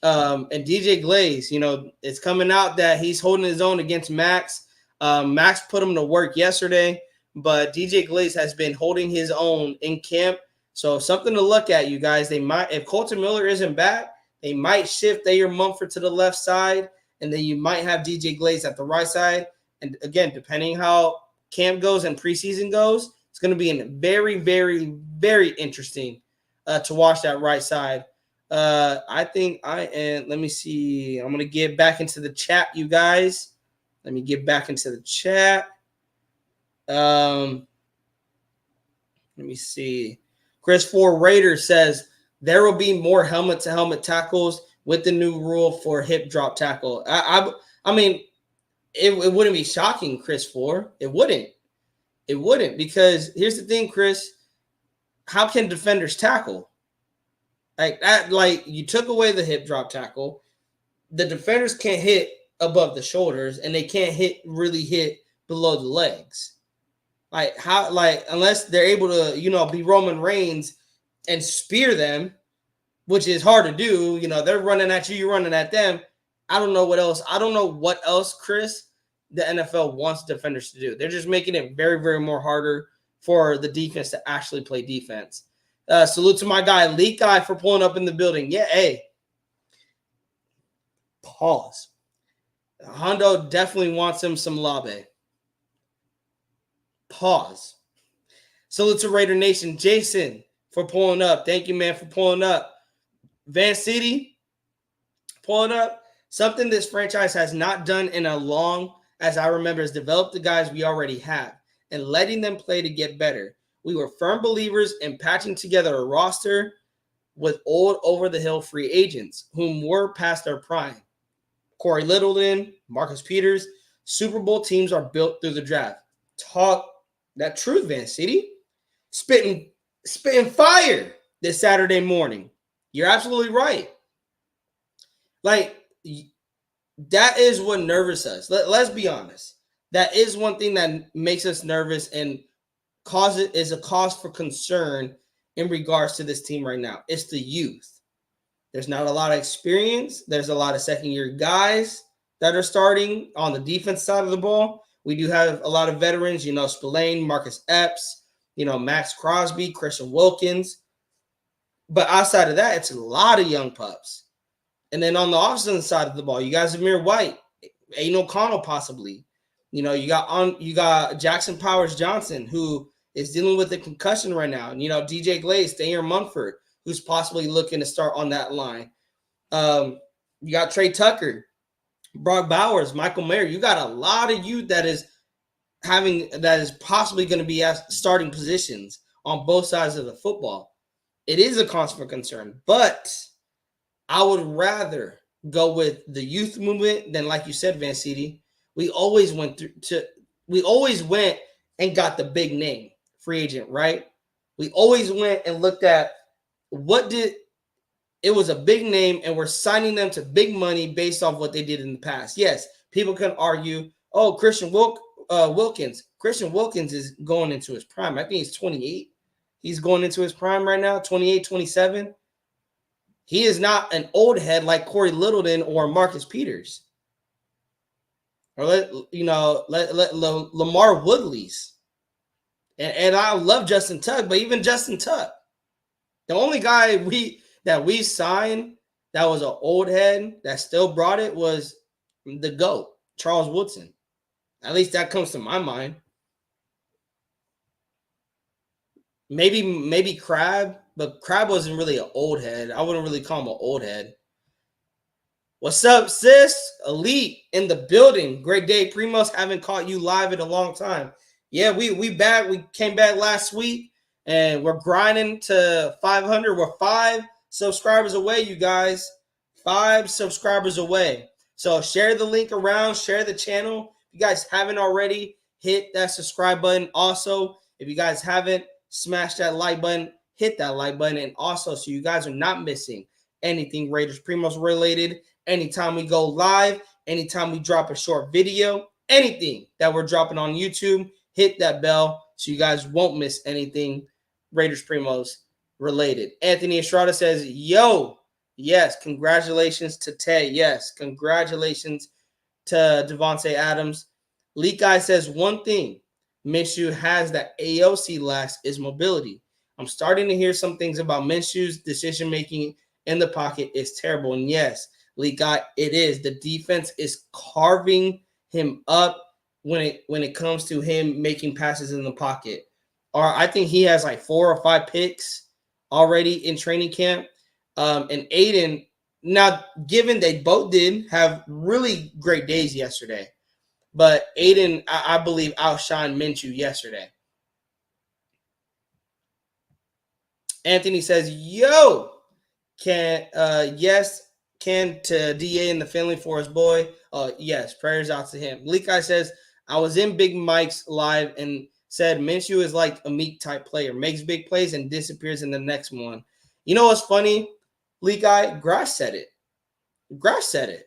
And DJ Glaze, it's coming out that he's holding his own against Max. Max put him to work yesterday, but DJ Glaze has been holding his own in camp. So something to look at, you guys. They might, if Colton Miller isn't back, they might shift Thayer Mumford to the left side, and then you might have DJ Glaze at the right side. And again, depending how camp goes and preseason goes, it's going to be very, very, very interesting to watch that right side. I think let me see. I'm going to get back into the chat, you guys. Let me get back into the chat. Let me see. Chris 4 Raider says there will be more helmet-to-helmet tackles with the new rule for hip drop tackle. I mean, it wouldn't be shocking, Chris 4. It wouldn't. It wouldn't, because here's the thing, Chris. How can defenders tackle? Like that, like you took away the hip drop tackle. The defenders can't hit above the shoulders, and they can't really hit below the legs. Like how, like unless they're able to, be Roman Reigns and spear them, which is hard to do. They're running at you, you're running at them. I don't know what else. I don't know what else, Chris, the NFL wants defenders to do. They're just making it very, very more harder for the defense to actually play defense. Salute to my guy, Leak Guy, for pulling up in the building. Yeah, hey. Pause. Hondo definitely wants him some Labe. Pause. Salute to Raider Nation. Jason for pulling up. Thank you, man, for pulling up. Van City pulling up. Something this franchise has not done in a long as I remember is develop the guys we already have and letting them play to get better. We were firm believers in patching together a roster with old over-the-hill free agents whom were past their prime. Corey Littleton, Marcus Peters. Super Bowl teams are built through the draft. Talk that truth, Van City. Spitting fire this Saturday morning. You're absolutely right. Like, that is what nervous us. Let's be honest. That is one thing that makes us nervous and is a cause for concern in regards to this team right now. It's the youth. There's not a lot of experience. There's a lot of second-year guys that are starting on the defense side of the ball. We do have a lot of veterans, Spillane, Marcus Epps, Max Crosby, Christian Wilkins. But outside of that, it's a lot of young pups. And then on the offensive side of the ball, you got Zamir White, Aiden O'Connell possibly. You got Jackson Powers Johnson, who is dealing with a concussion right now. DJ Glaze, Thayer Munford, who's possibly looking to start on that line. You got Trey Tucker, Brock Bowers, Michael Mayer. You got a lot of youth that is possibly going to be at starting positions on both sides of the football. It is a cause for concern, but I would rather go with the youth movement than, like you said, Van City. We always went and got the big name free agent, right? We always went and looked at it was a big name, and we're signing them to big money based off what they did in the past. Yes, people can argue, Christian Wilkins. Christian Wilkins is going into his prime. I think he's 28. He's going into his prime right now, 28, 27. He is not an old head like Corey Littleton or Marcus Peters. Or Lamar Woodley's. And I love Justin Tuck, but even Justin Tuck, the only guy we signed that was an old head that still brought it was the GOAT, Charles Woodson. At least that comes to my mind. Maybe Crab, but Crab wasn't really an old head. I wouldn't really call him an old head. What's up, sis? Elite in the building. Great day. Primos, haven't caught you live in a long time. Yeah, we back. We came back last week, and we're grinding to 500. We're 5 subscribers away, you guys. 5 subscribers away. So share the link around. Share the channel. If you guys haven't already, hit that subscribe button. Also, if you guys haven't, smash that like button. Hit that like button. And also, so you guys are not missing anything Raiders Primos related. Anytime we go live, anytime we drop a short video, anything that we're dropping on YouTube, hit that bell so you guys won't miss anything Raiders Primos related. Anthony Estrada says, yo, yes, congratulations to Tay. Yes, congratulations to Devontae Adams. Leak Guy says one thing Minshew has that AOC lacks is mobility. I'm starting to hear some things about Minshew's decision-making in the pocket is terrible. And yes, Leak Guy, it is. The defense is carving him up when it comes to him making passes in the pocket. Or I think he has like 4 or 5 picks already in training camp. And Aiden, now given they both did have really great days yesterday, but Aiden, I believe, outshined Minshew yesterday. Anthony says, yo, can to DA and the family for his boy. Yes, prayers out to him. Leak Guy says, I was in Big Mike's live and said Minshew is like a Meek type player, makes big plays and disappears in the next one. You know what's funny? Leak Guy, Grass said it. Grass said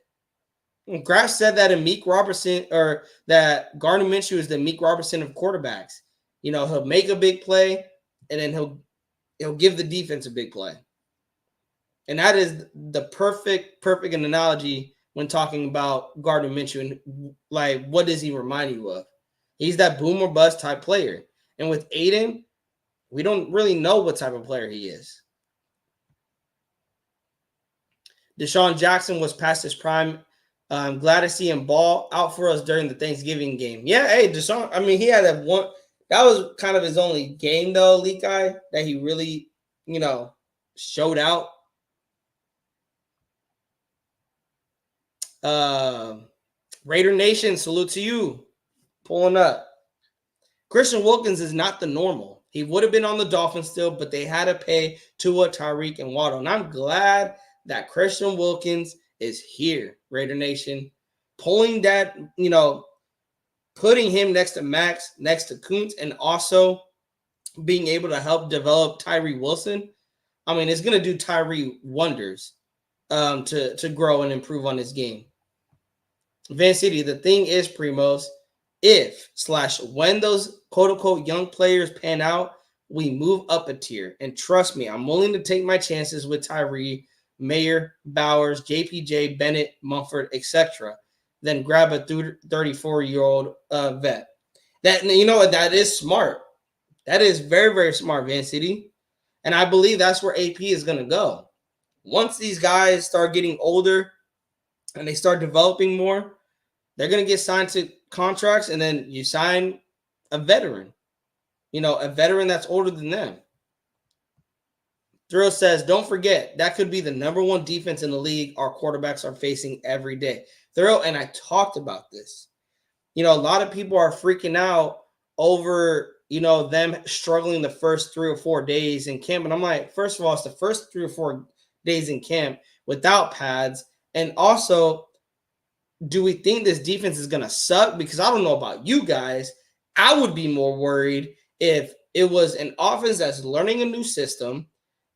that Amik Robertson, or that Gardner Minshew is the Amik Robertson of quarterbacks. He'll make a big play and then he'll give the defense a big play. And that is the perfect analogy when talking about Gardner Minshew. And like, what does he remind you of? He's that boom or bust type player. And with Aiden, we don't really know what type of player he is. Deshaun Jackson was past his prime I'm glad to see him ball out for us during the Thanksgiving game. Yeah, hey, Deshaun. I mean, he had that one. That was kind of his only game, though, Leak Guy, that he really, showed out. Raider Nation, salute to you. Pulling up. Christian Wilkins is not the normal. He would have been on the Dolphins still, but they had to pay Tua, Tyreek, and Waddle. And I'm glad that Christian Wilkins is here, Raider Nation. Pulling that, putting him next to Max, next to Kuntz, and also being able to help develop Tyree Wilson. I mean, it's going to do Tyree wonders to grow and improve on his game. Van City, the thing is, Primos, if/when those quote-unquote young players pan out, we move up a tier. And trust me, I'm willing to take my chances with Tyree, Mayer, Bowers, JPJ, Bennett, Mumford, etc. Then grab a 34-year-old vet. That is smart. That is very, very smart, Van City. And I believe that's where AP is going to go. Once these guys start getting older and they start developing more, they're going to get signed to contracts, and then you sign a veteran, a veteran that's older than them. Thrill says, don't forget, that could be the number one defense in the league our quarterbacks are facing every day. Thrill, and I talked about this. A lot of people are freaking out over, them struggling the first 3 or 4 days in camp. And I'm like, first of all, it's the first 3 or 4 days in camp without pads. And also, do we think this defense is going to suck? Because I don't know about you guys. I would be more worried if it was an offense that's learning a new system.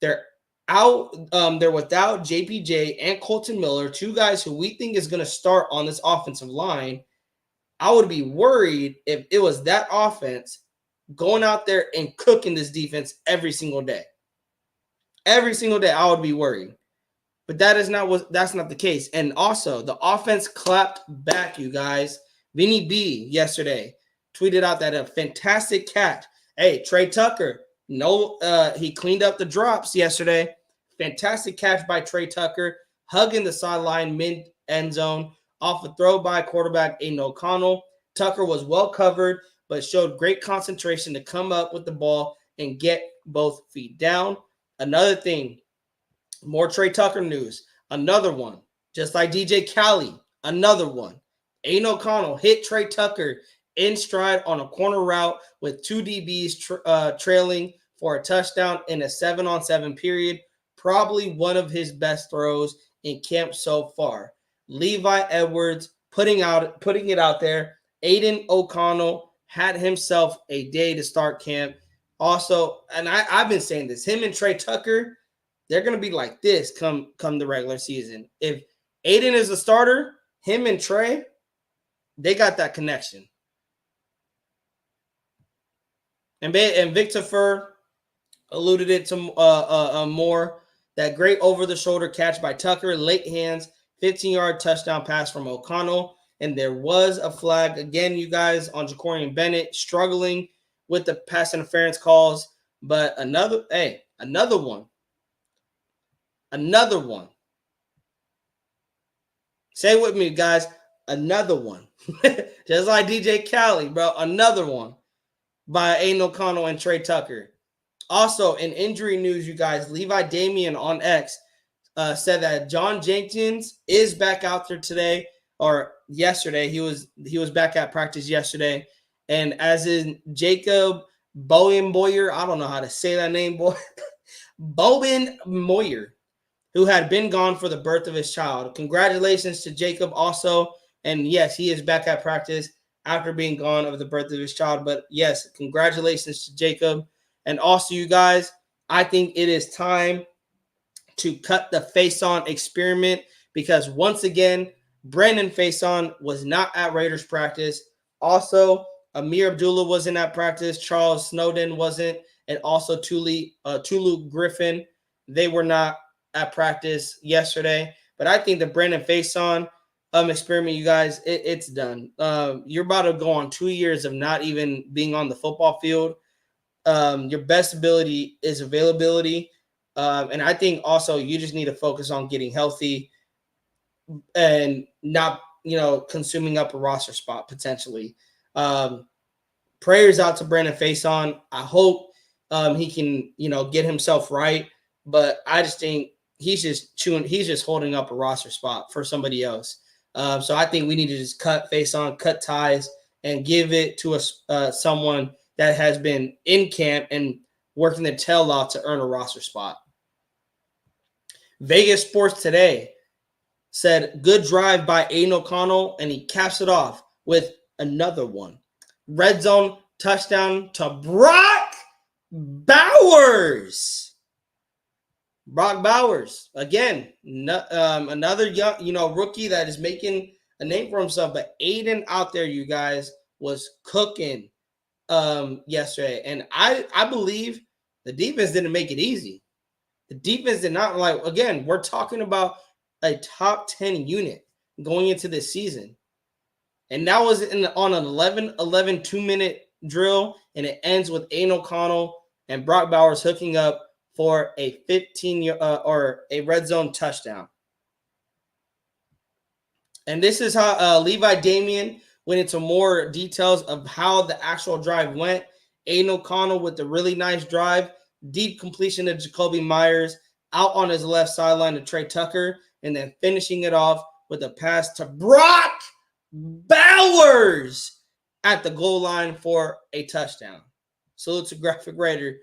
They're out. They're without JPJ and Colton Miller, 2 guys who we think is going to start on this offensive line. I would be worried if it was that offense going out there and cooking this defense every single day. Every single day, I would be worried. But that's not the case. And also, the offense clapped back, you guys. Vinny B yesterday tweeted out that a fantastic catch. Hey, Trey Tucker, he cleaned up the drops yesterday. Fantastic catch by Trey Tucker, hugging the sideline mid-end zone off a throw by quarterback Aiden O'Connell. Tucker was well covered, but showed great concentration to come up with the ball and get both feet down. Another thing, more Trey Tucker news. Another one, just like DJ Khaled, another one. Aiden O'Connell hit Trey Tucker in stride on a corner route with 2 DBs trailing for a touchdown in a 7-on-7 period. Probably one of his best throws in camp so far. Levi Edwards putting it out there. Aiden O'Connell had himself a day to start camp. Also, and I've been saying this, him and Trey Tucker, they're going to be like this come the regular season. If Aiden is the starter, him and Trey, they got that connection. And Victor Fur alluded it to more. That great over-the-shoulder catch by Tucker, late hands, 15-yard touchdown pass from O'Connell. And there was a flag, again, you guys, on Jacorian Bennett, struggling with the pass interference calls. But another one. Another one. Say it with me, guys. Another one. Just like DJ Khaled, bro. Another one by Aiden O'Connell and Trey Tucker. Also, in injury news, you guys, Levi Damien on X said that John Jenkins is back out there today or yesterday. He was back at practice yesterday. And as in Jacob Bowen-Moyer, I don't know how to say that name, boy. Bowen-Moyer, who had been gone for the birth of his child. Congratulations to Jacob also. And yes, he is back at practice after being gone of the birth of his child. But yes, congratulations to Jacob. And also, you guys, I think it is time to cut the face-on experiment because once again, Brandon Faison was not at Raiders practice. Also, Amir Abdullah wasn't at practice. Charles Snowden wasn't. And also Tulu Griffin, they were not at practice yesterday. But I think the Brandon Faison experiment, you guys, it's done. You're about to go on 2 years of not even being on the football field. Your best ability is availability. And I think also you just need to focus on getting healthy and not consuming up a roster spot potentially. Prayers out to Brandon Faison. I hope he can, get himself right. But I just think he's just holding up a roster spot for somebody else. So I think we need to just cut Faison, cut ties, and give it to someone that has been in camp and working their tail off to earn a roster spot. Vegas Sports Today said, good drive by Aiden O'Connell, and he caps it off with another one. Red zone touchdown to Brock Bowers. Brock Bowers, again, another young, rookie that is making a name for himself. But Aiden out there, you guys, was cooking yesterday. And I believe the defense didn't make it easy. The defense did not, again, we're talking about a top 10 unit going into this season. And that was on an 11 2-minute drill, and it ends with Aiden O'Connell and Brock Bowers hooking up for a 15 or a red zone touchdown. And this is how Levi Damien went into more details of how the actual drive went. Aiden O'Connell with the really nice drive, deep completion to Jakobi Meyers, out on his left sideline to Trey Tucker, and then finishing it off with a pass to Brock Bowers at the goal line for a touchdown. Salute to Graphic Raider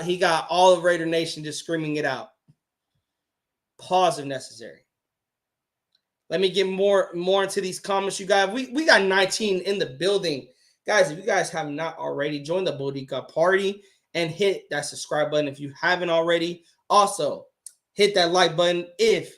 he got all of Raider Nation just screaming it out. Pause if necessary. Let me get more into these comments, you guys. We got 19 in the building. Guys, if you guys have not already, join the Bodica party and hit that subscribe button if you haven't already. Also, hit that like button if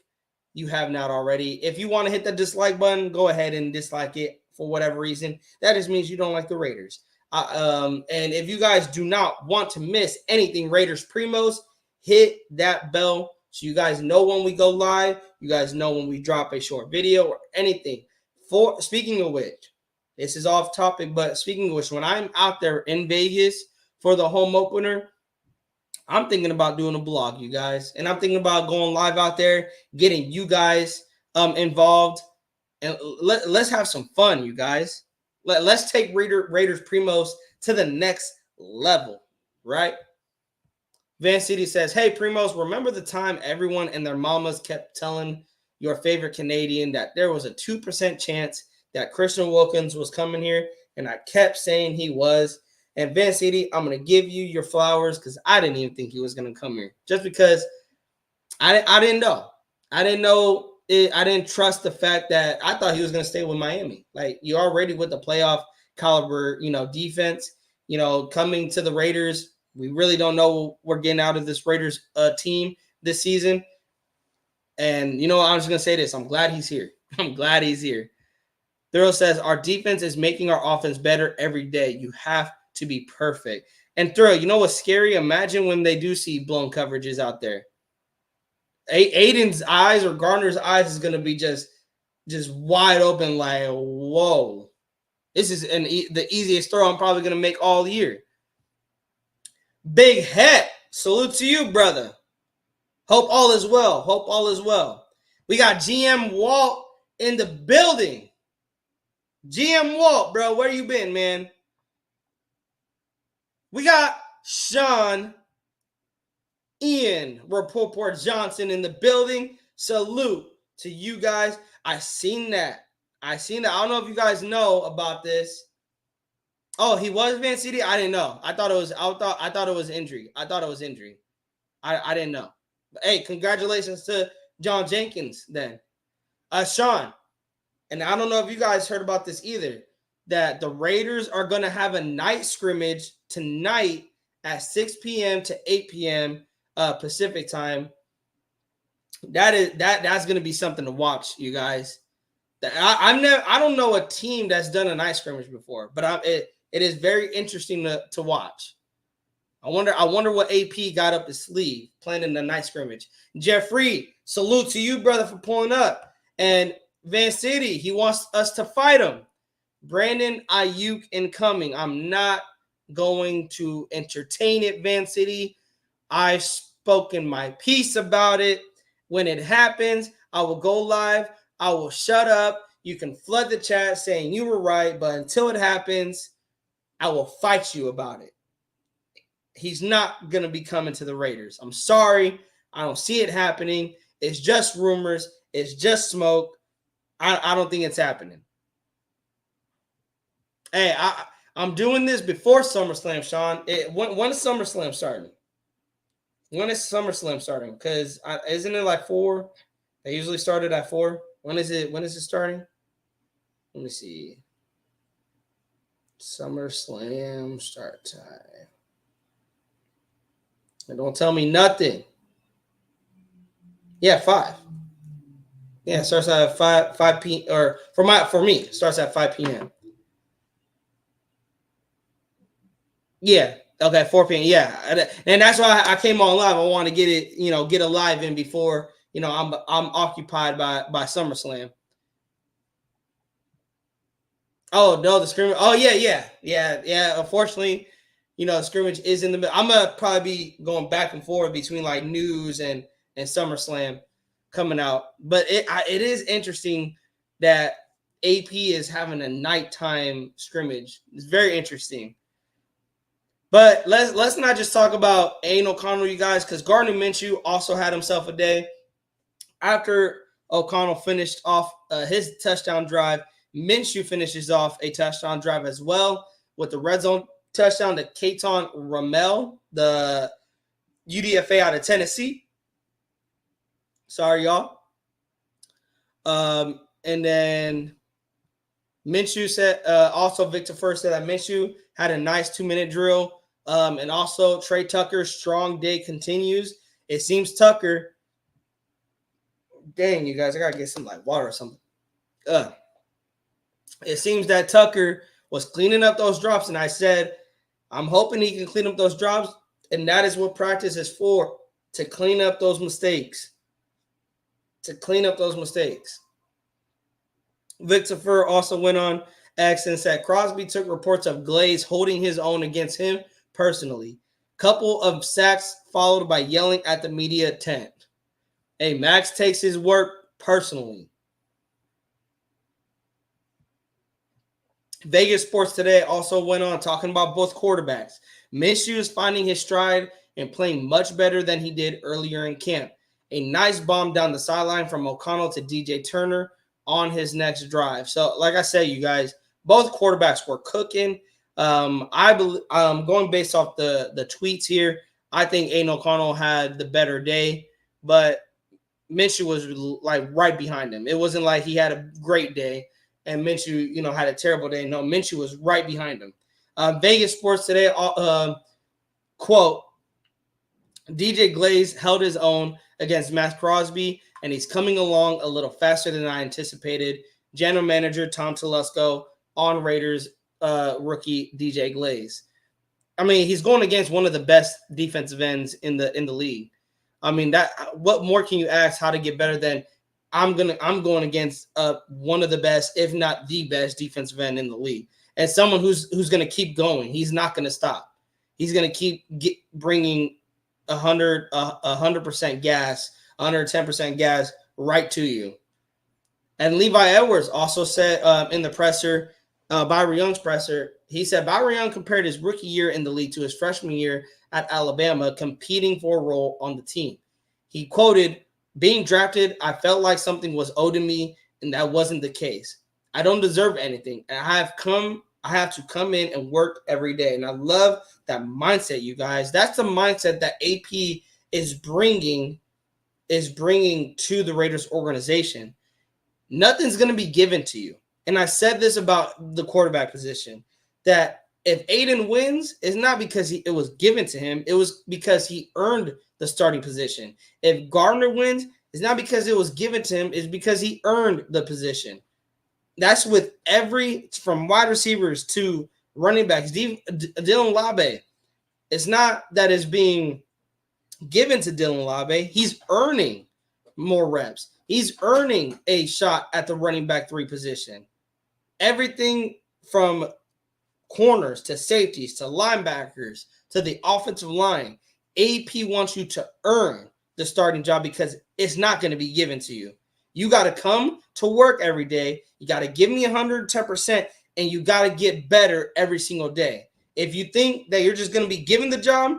you have not already. If you want to hit the dislike button, go ahead and dislike it for whatever reason. That just means you don't like the Raiders. And if you guys do not want to miss anything Raiders Primos, hit that bell so you guys know when we go live. You guys know when we drop a short video or anything. Speaking of which, this is off topic, but speaking of which, when I'm out there in Vegas for the home opener, I'm thinking about doing a blog, you guys. And I'm thinking about going live out there, getting you guys involved. And let's have some fun, you guys. Let's take Raiders Primos to the next level, right? Van City says, hey, Primos, remember the time everyone and their mamas kept telling your favorite Canadian that there was a 2% chance that Christian Wilkins was coming here? And I kept saying he was. And Van City, I'm going to give you your flowers because I didn't even think he was going to come here. Just because I didn't know. I didn't know. I didn't trust the fact that I thought he was going to stay with Miami. Like, you're already with the playoff caliber, defense. Coming to the Raiders, we really don't know what we're getting out of this Raiders team this season. And, I'm just going to say this. I'm glad he's here. I'm glad he's here. Thurl says, our defense is making our offense better every day. You have to be perfect. And Thurl, you know what's scary? Imagine when they do see blown coverages out there. Aiden's eyes or Gardner's eyes is going to be just wide open like, whoa. This is the easiest throw I'm probably going to make all year. Big Het, salute to you, brother. Hope all is well. Hope all is well. We got GM Walt in the building. GM Walt, bro, where you been, man? We got Sean Ian Rappaport Johnson in the building. Salute to you guys. I seen that. I don't know if you guys know about this. Oh, he was Van City? I didn't know. I thought it was injury. I didn't know. But hey, congratulations to John Jenkins then. Sean, and I don't know if you guys heard about this either, that the Raiders are going to have a night scrimmage tonight at 6 p.m. to 8 p.m. Pacific time. That's going to be something to watch, you guys. I don't know a team that's done a night scrimmage before, but it is very interesting to watch. I wonder what AP got up his sleeve playing in the night scrimmage. Jeffrey, salute to you, brother, for pulling up. And Van City, he wants us to fight him. Brandon Ayuk incoming. I'm not going to entertain it, Van City. I've spoken my piece about it. When it happens, I will go live. I will shut up. You can flood the chat saying you were right, but until it happens, I will fight you about it. He's not going to be coming to the Raiders. I'm sorry. I don't see it happening. It's just rumors. It's just smoke. I don't think it's happening. Hey, I'm doing this before SummerSlam, Sean. When is SummerSlam starting? When is SummerSlam starting? Because isn't it like 4? They usually started at 4. When is it starting? Let me see. SummerSlam start time. And don't tell me nothing. Yeah, 5. Yeah, it starts at 5 p.m. or for me, it starts at 5 p.m. Yeah. Okay, 4 p.m. Yeah, and that's why I came on live. I want to get it, get a live in before, I'm occupied by SummerSlam. Oh no, the scrimmage. Oh yeah. Unfortunately, the scrimmage is in the middle. I'm gonna probably be going back and forth between like news and SummerSlam coming out. But it is interesting that AP is having a nighttime scrimmage. It's very interesting. But let's not just talk about Aidan O'Connell, you guys, because Gardner Minshew also had himself a day. After O'Connell finished off his touchdown drive, Minshew finishes off a touchdown drive as well with the red zone touchdown to Katon Ramel, the UDFA out of Tennessee. Sorry, y'all. And then Minshew said, also Victor First said that Minshew had a nice 2-minute drill. And also Trey Tucker's strong day continues. It seems Tucker, dang, you guys, I got to get some like water or something. It seems that Tucker was cleaning up those drops. And I said, I'm hoping he can clean up those drops. And that is what practice is for, to clean up those mistakes. Victor Fur also went on X and said Crosby took reports of Glaze holding his own against him personally. Couple of sacks followed by yelling at the media tent. Hey, Max takes his work personally. Vegas Sports Today also went on talking about both quarterbacks. Minshew is finding his stride and playing much better than he did earlier in camp. A nice bomb down the sideline from O'Connell to DJ Turner on his next drive. So, like I said, you guys, both quarterbacks were cooking. I believe, going based off the tweets here, I think Aidan O'Connell had the better day, but Minshew was like right behind him. It wasn't like he had a great day and Minshew, had a terrible day. No, Minshew was right behind him. Vegas Sports Today, quote, DJ Glaze held his own against Matt Crosby, and he's coming along a little faster than I anticipated. General Manager Tom Telesco on Raiders rookie DJ Glaze. I mean, he's going against one of the best defensive ends in the league. I mean, what more can you ask how to get better than I'm going against one of the best, if not the best, defensive end in the league, and someone who's going to keep going. He's not going to stop. He's going to keep bringing 100% gas, 110% gas right to you. And Levi Edwards also said in the presser, Byron Young's presser, he said Byron Young compared his rookie year in the league to his freshman year at Alabama, competing for a role on the team. He quoted, "Being drafted, I felt like something was owed to me, and that wasn't the case. I don't deserve anything, and I have to come in and work every day." And I love that mindset, you guys. That's the mindset that AP is bringing to the Raiders organization. Nothing's going to be given to you. And I said this about the quarterback position, that if Aidan wins, it's not because it was given to him. It was because he earned the starting position. If Gardner wins, it's not because it was given to him. It's because he earned the position. That's with from wide receivers to running backs. Dylan Labe. It's not that it's being given to Dylan Labe. He's earning more reps. He's earning a shot at the running back 3 position. Everything from corners to safeties to linebackers to the offensive line, AP wants you to earn the starting job because it's not going to be given to you. You got to come to work every day. You got to give me 110%, and you got to get better every single day. If you think that you're just going to be given the job,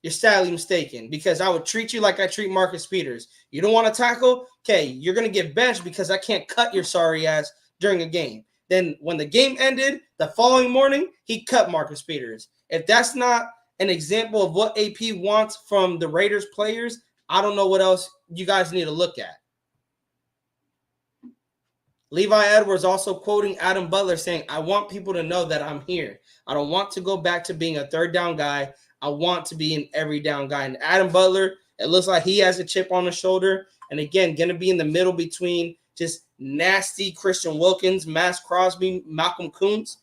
you're sadly mistaken, because I would treat you like I treat Marcus Peters. You don't want to tackle? Okay, you're going to get benched because I can't cut your sorry ass during a game. Then when the game ended, the following morning, he cut Marcus Peters. If that's not an example of what AP wants from the Raiders players, I don't know what else you guys need to look at. Levi Edwards also quoting Adam Butler saying, I want people to know that I'm here. I don't want to go back to being a third down guy. I want to be an every down guy. And Adam Butler, it looks like he has a chip on his shoulder. And again, going to be in the middle between just nasty Christian Wilkins, Max Crosby, Malcolm Kuntz.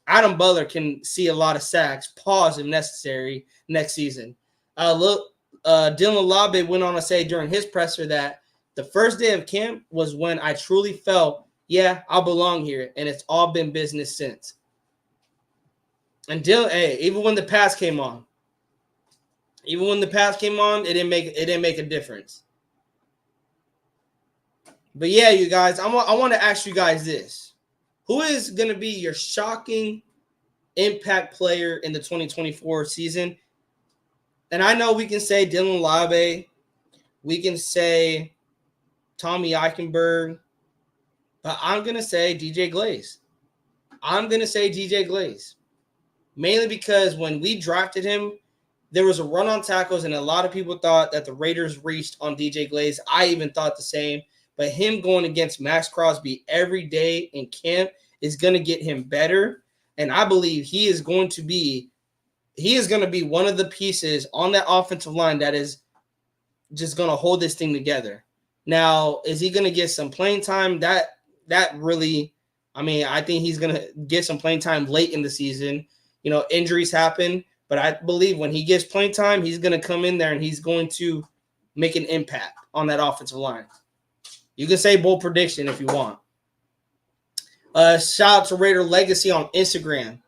Adam Butler can see a lot of sacks, pause if necessary, next season. Dylan Labe went on to say during his presser that the first day of camp was when I truly felt, yeah, I belong here, and it's all been business since. And Dylan, hey, even when the pass came on, it didn't make a difference. But yeah, you guys, I want to ask you guys this. Who is going to be your shocking impact player in the 2024 season? And I know we can say Dylan Labe, we can say Tommy Eichenberg, but I'm going to say DJ Glaze. Mainly because when we drafted him, there was a run on tackles, and a lot of people thought that the Raiders reached on DJ Glaze. I even thought the same. But him going against Max Crosby every day in camp is going to get him better. And I believe he is going to be one of the pieces on that offensive line that is just going to hold this thing together. Now, is he going to get some playing time? That really, I think he's going to get some playing time late in the season. You know, injuries happen, but I believe when he gets playing time, he's going to come in there and he's going to make an impact on that offensive line. You can say bold prediction if you want. Shout out to Raider Legacy on Instagram.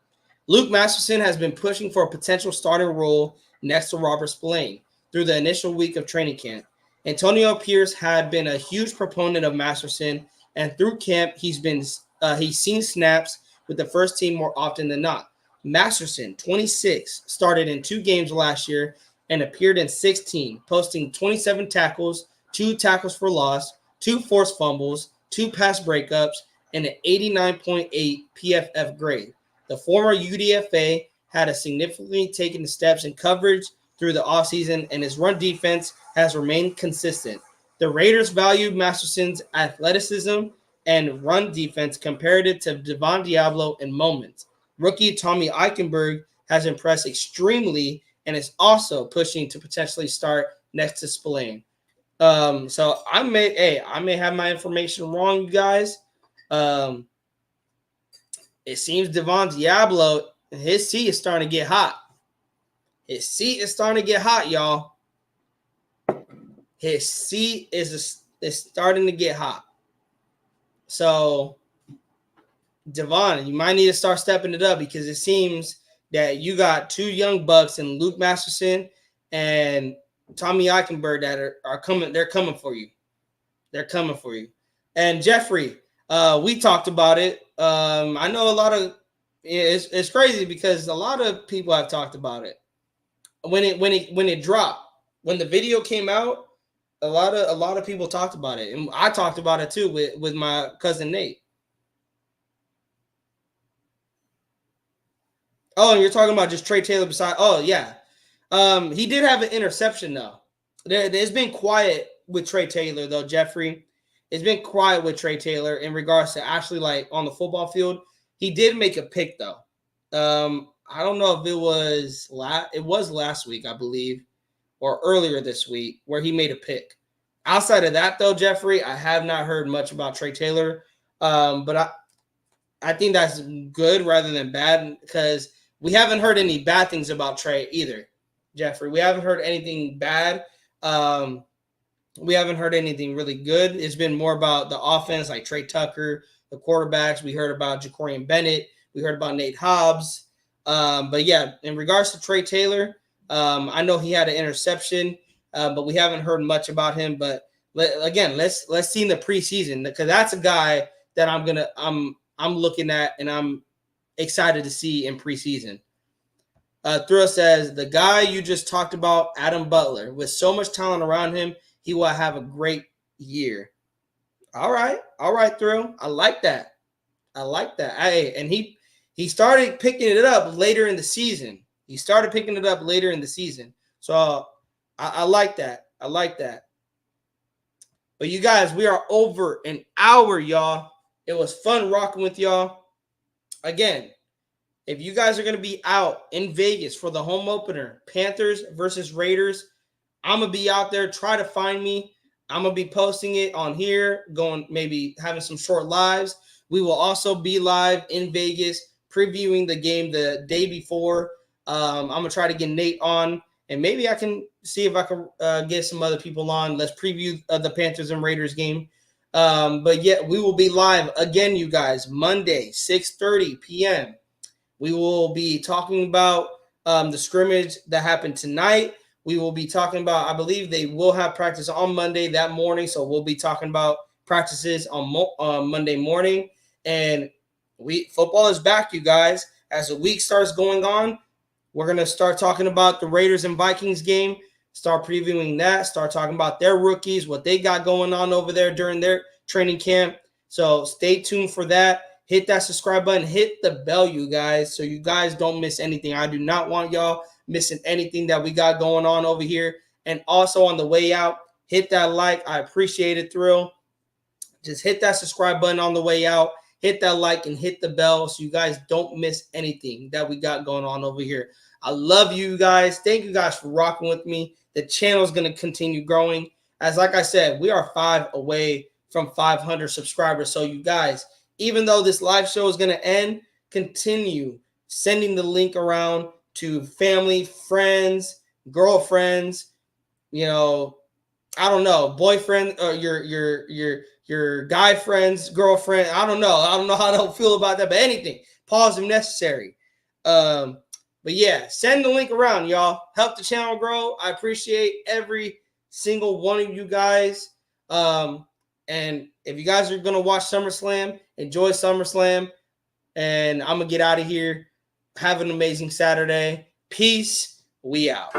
Luke Masterson has been pushing for a potential starting role next to Robert Spillane through the initial week of training camp. Antonio Pierce had been a huge proponent of Masterson, and through camp, he's seen snaps with the first team more often than not. Masterson, 26, started in 2 games last year and appeared in 16, posting 27 tackles, 2 tackles for loss, 2 forced fumbles, 2 pass breakups, and an 89.8 PFF grade. The former UDFA had significantly taken the steps in coverage through the offseason, and his run defense has remained consistent. The Raiders valued Masterson's athleticism and run defense compared it to Devon Diablo in moments. Rookie Tommy Eichenberg has impressed extremely and is also pushing to potentially start next to Spillane. So I may have my information wrong, you guys. It seems Devon Diablo, his seat is starting to get hot. Y'all. His seat is starting to get hot. So, Devon, you might need to start stepping it up, because it seems that you got 2 young bucks in Luke Masterson and Tommy Eichenberg that are coming. They're coming for you. And Jeffrey, we talked about it. I know a lot of it's crazy because a lot of people have talked about it. When it dropped, when the video came out, a lot of people talked about it, and I talked about it too with my cousin Nate. Oh, and you're talking about just Trey Taylor beside? Oh yeah, he did have an interception though. There's been quiet with Trey Taylor though, Jeffrey. It's been quiet with Trey Taylor in regards to actually like on the football field. He did make a pick though. I don't know if it was last week, I believe, or earlier this week, where he made a pick. Outside of that though, Jeffrey, I have not heard much about Trey Taylor. But I think that's good rather than bad, because we haven't heard any bad things about Trey either, Jeffrey. We haven't heard anything bad. We haven't heard anything really good. It's been more about the offense, like Trey Tucker, the quarterbacks. We heard about Jacorian Bennett. We heard about Nate Hobbs. But yeah, in regards to Trey Taylor, I know he had an interception, but we haven't heard much about him. But Let's see in the preseason, because that's a guy that I'm looking at and I'm excited to see in preseason. Thrill says, the guy you just talked about, Adam Butler, with so much talent around him, he will have a great year. All right, Thrill. I like that. And he started picking it up later in the season. So I like that. But you guys, we are over an hour, y'all. It was fun rocking with y'all. Again, if you guys are going to be out in Vegas for the home opener, Panthers versus Raiders, I'm going to be out there. Try to find me. I'm going to be posting it on here, maybe having some short lives. We will also be live in Vegas previewing the game the day before. I'm going to try to get Nate on, and maybe I can see if I can get some other people on. Let's preview the Panthers and Raiders game. But yeah, we will be live again, you guys, Monday, 6:30 p.m. We will be talking about the scrimmage that happened tonight. We will be talking about, I believe they will have practice on Monday that morning. So we'll be talking about practices on Monday morning. And football is back, you guys. As the week starts going on, we're going to start talking about the Raiders and Vikings game, start previewing that, start talking about their rookies, what they got going on over there during their training camp. So stay tuned for that. Hit that subscribe button. Hit the bell, you guys, so you guys don't miss anything. I do not want y'all missing anything that we got going on over here. And also on the way out, hit that like. I appreciate it, Thrill. Just hit that subscribe button on the way out. Hit that like and hit the bell so you guys don't miss anything that we got going on over here. I love you guys. Thank you guys for rocking with me. The channel is going to continue growing. As like I said, we are 5 away from 500 subscribers. So you guys, even though this live show is going to end, continue sending the link around to family, friends, girlfriends, I don't know, boyfriend, or your guy friends, girlfriend. I don't know how to feel about that, but anything. Pause if necessary. But yeah, send the link around, y'all. Help the channel grow. I appreciate every single one of you guys. And if you guys are going to watch SummerSlam, enjoy SummerSlam. And I'm going to get out of here. Have an amazing Saturday. Peace. We out.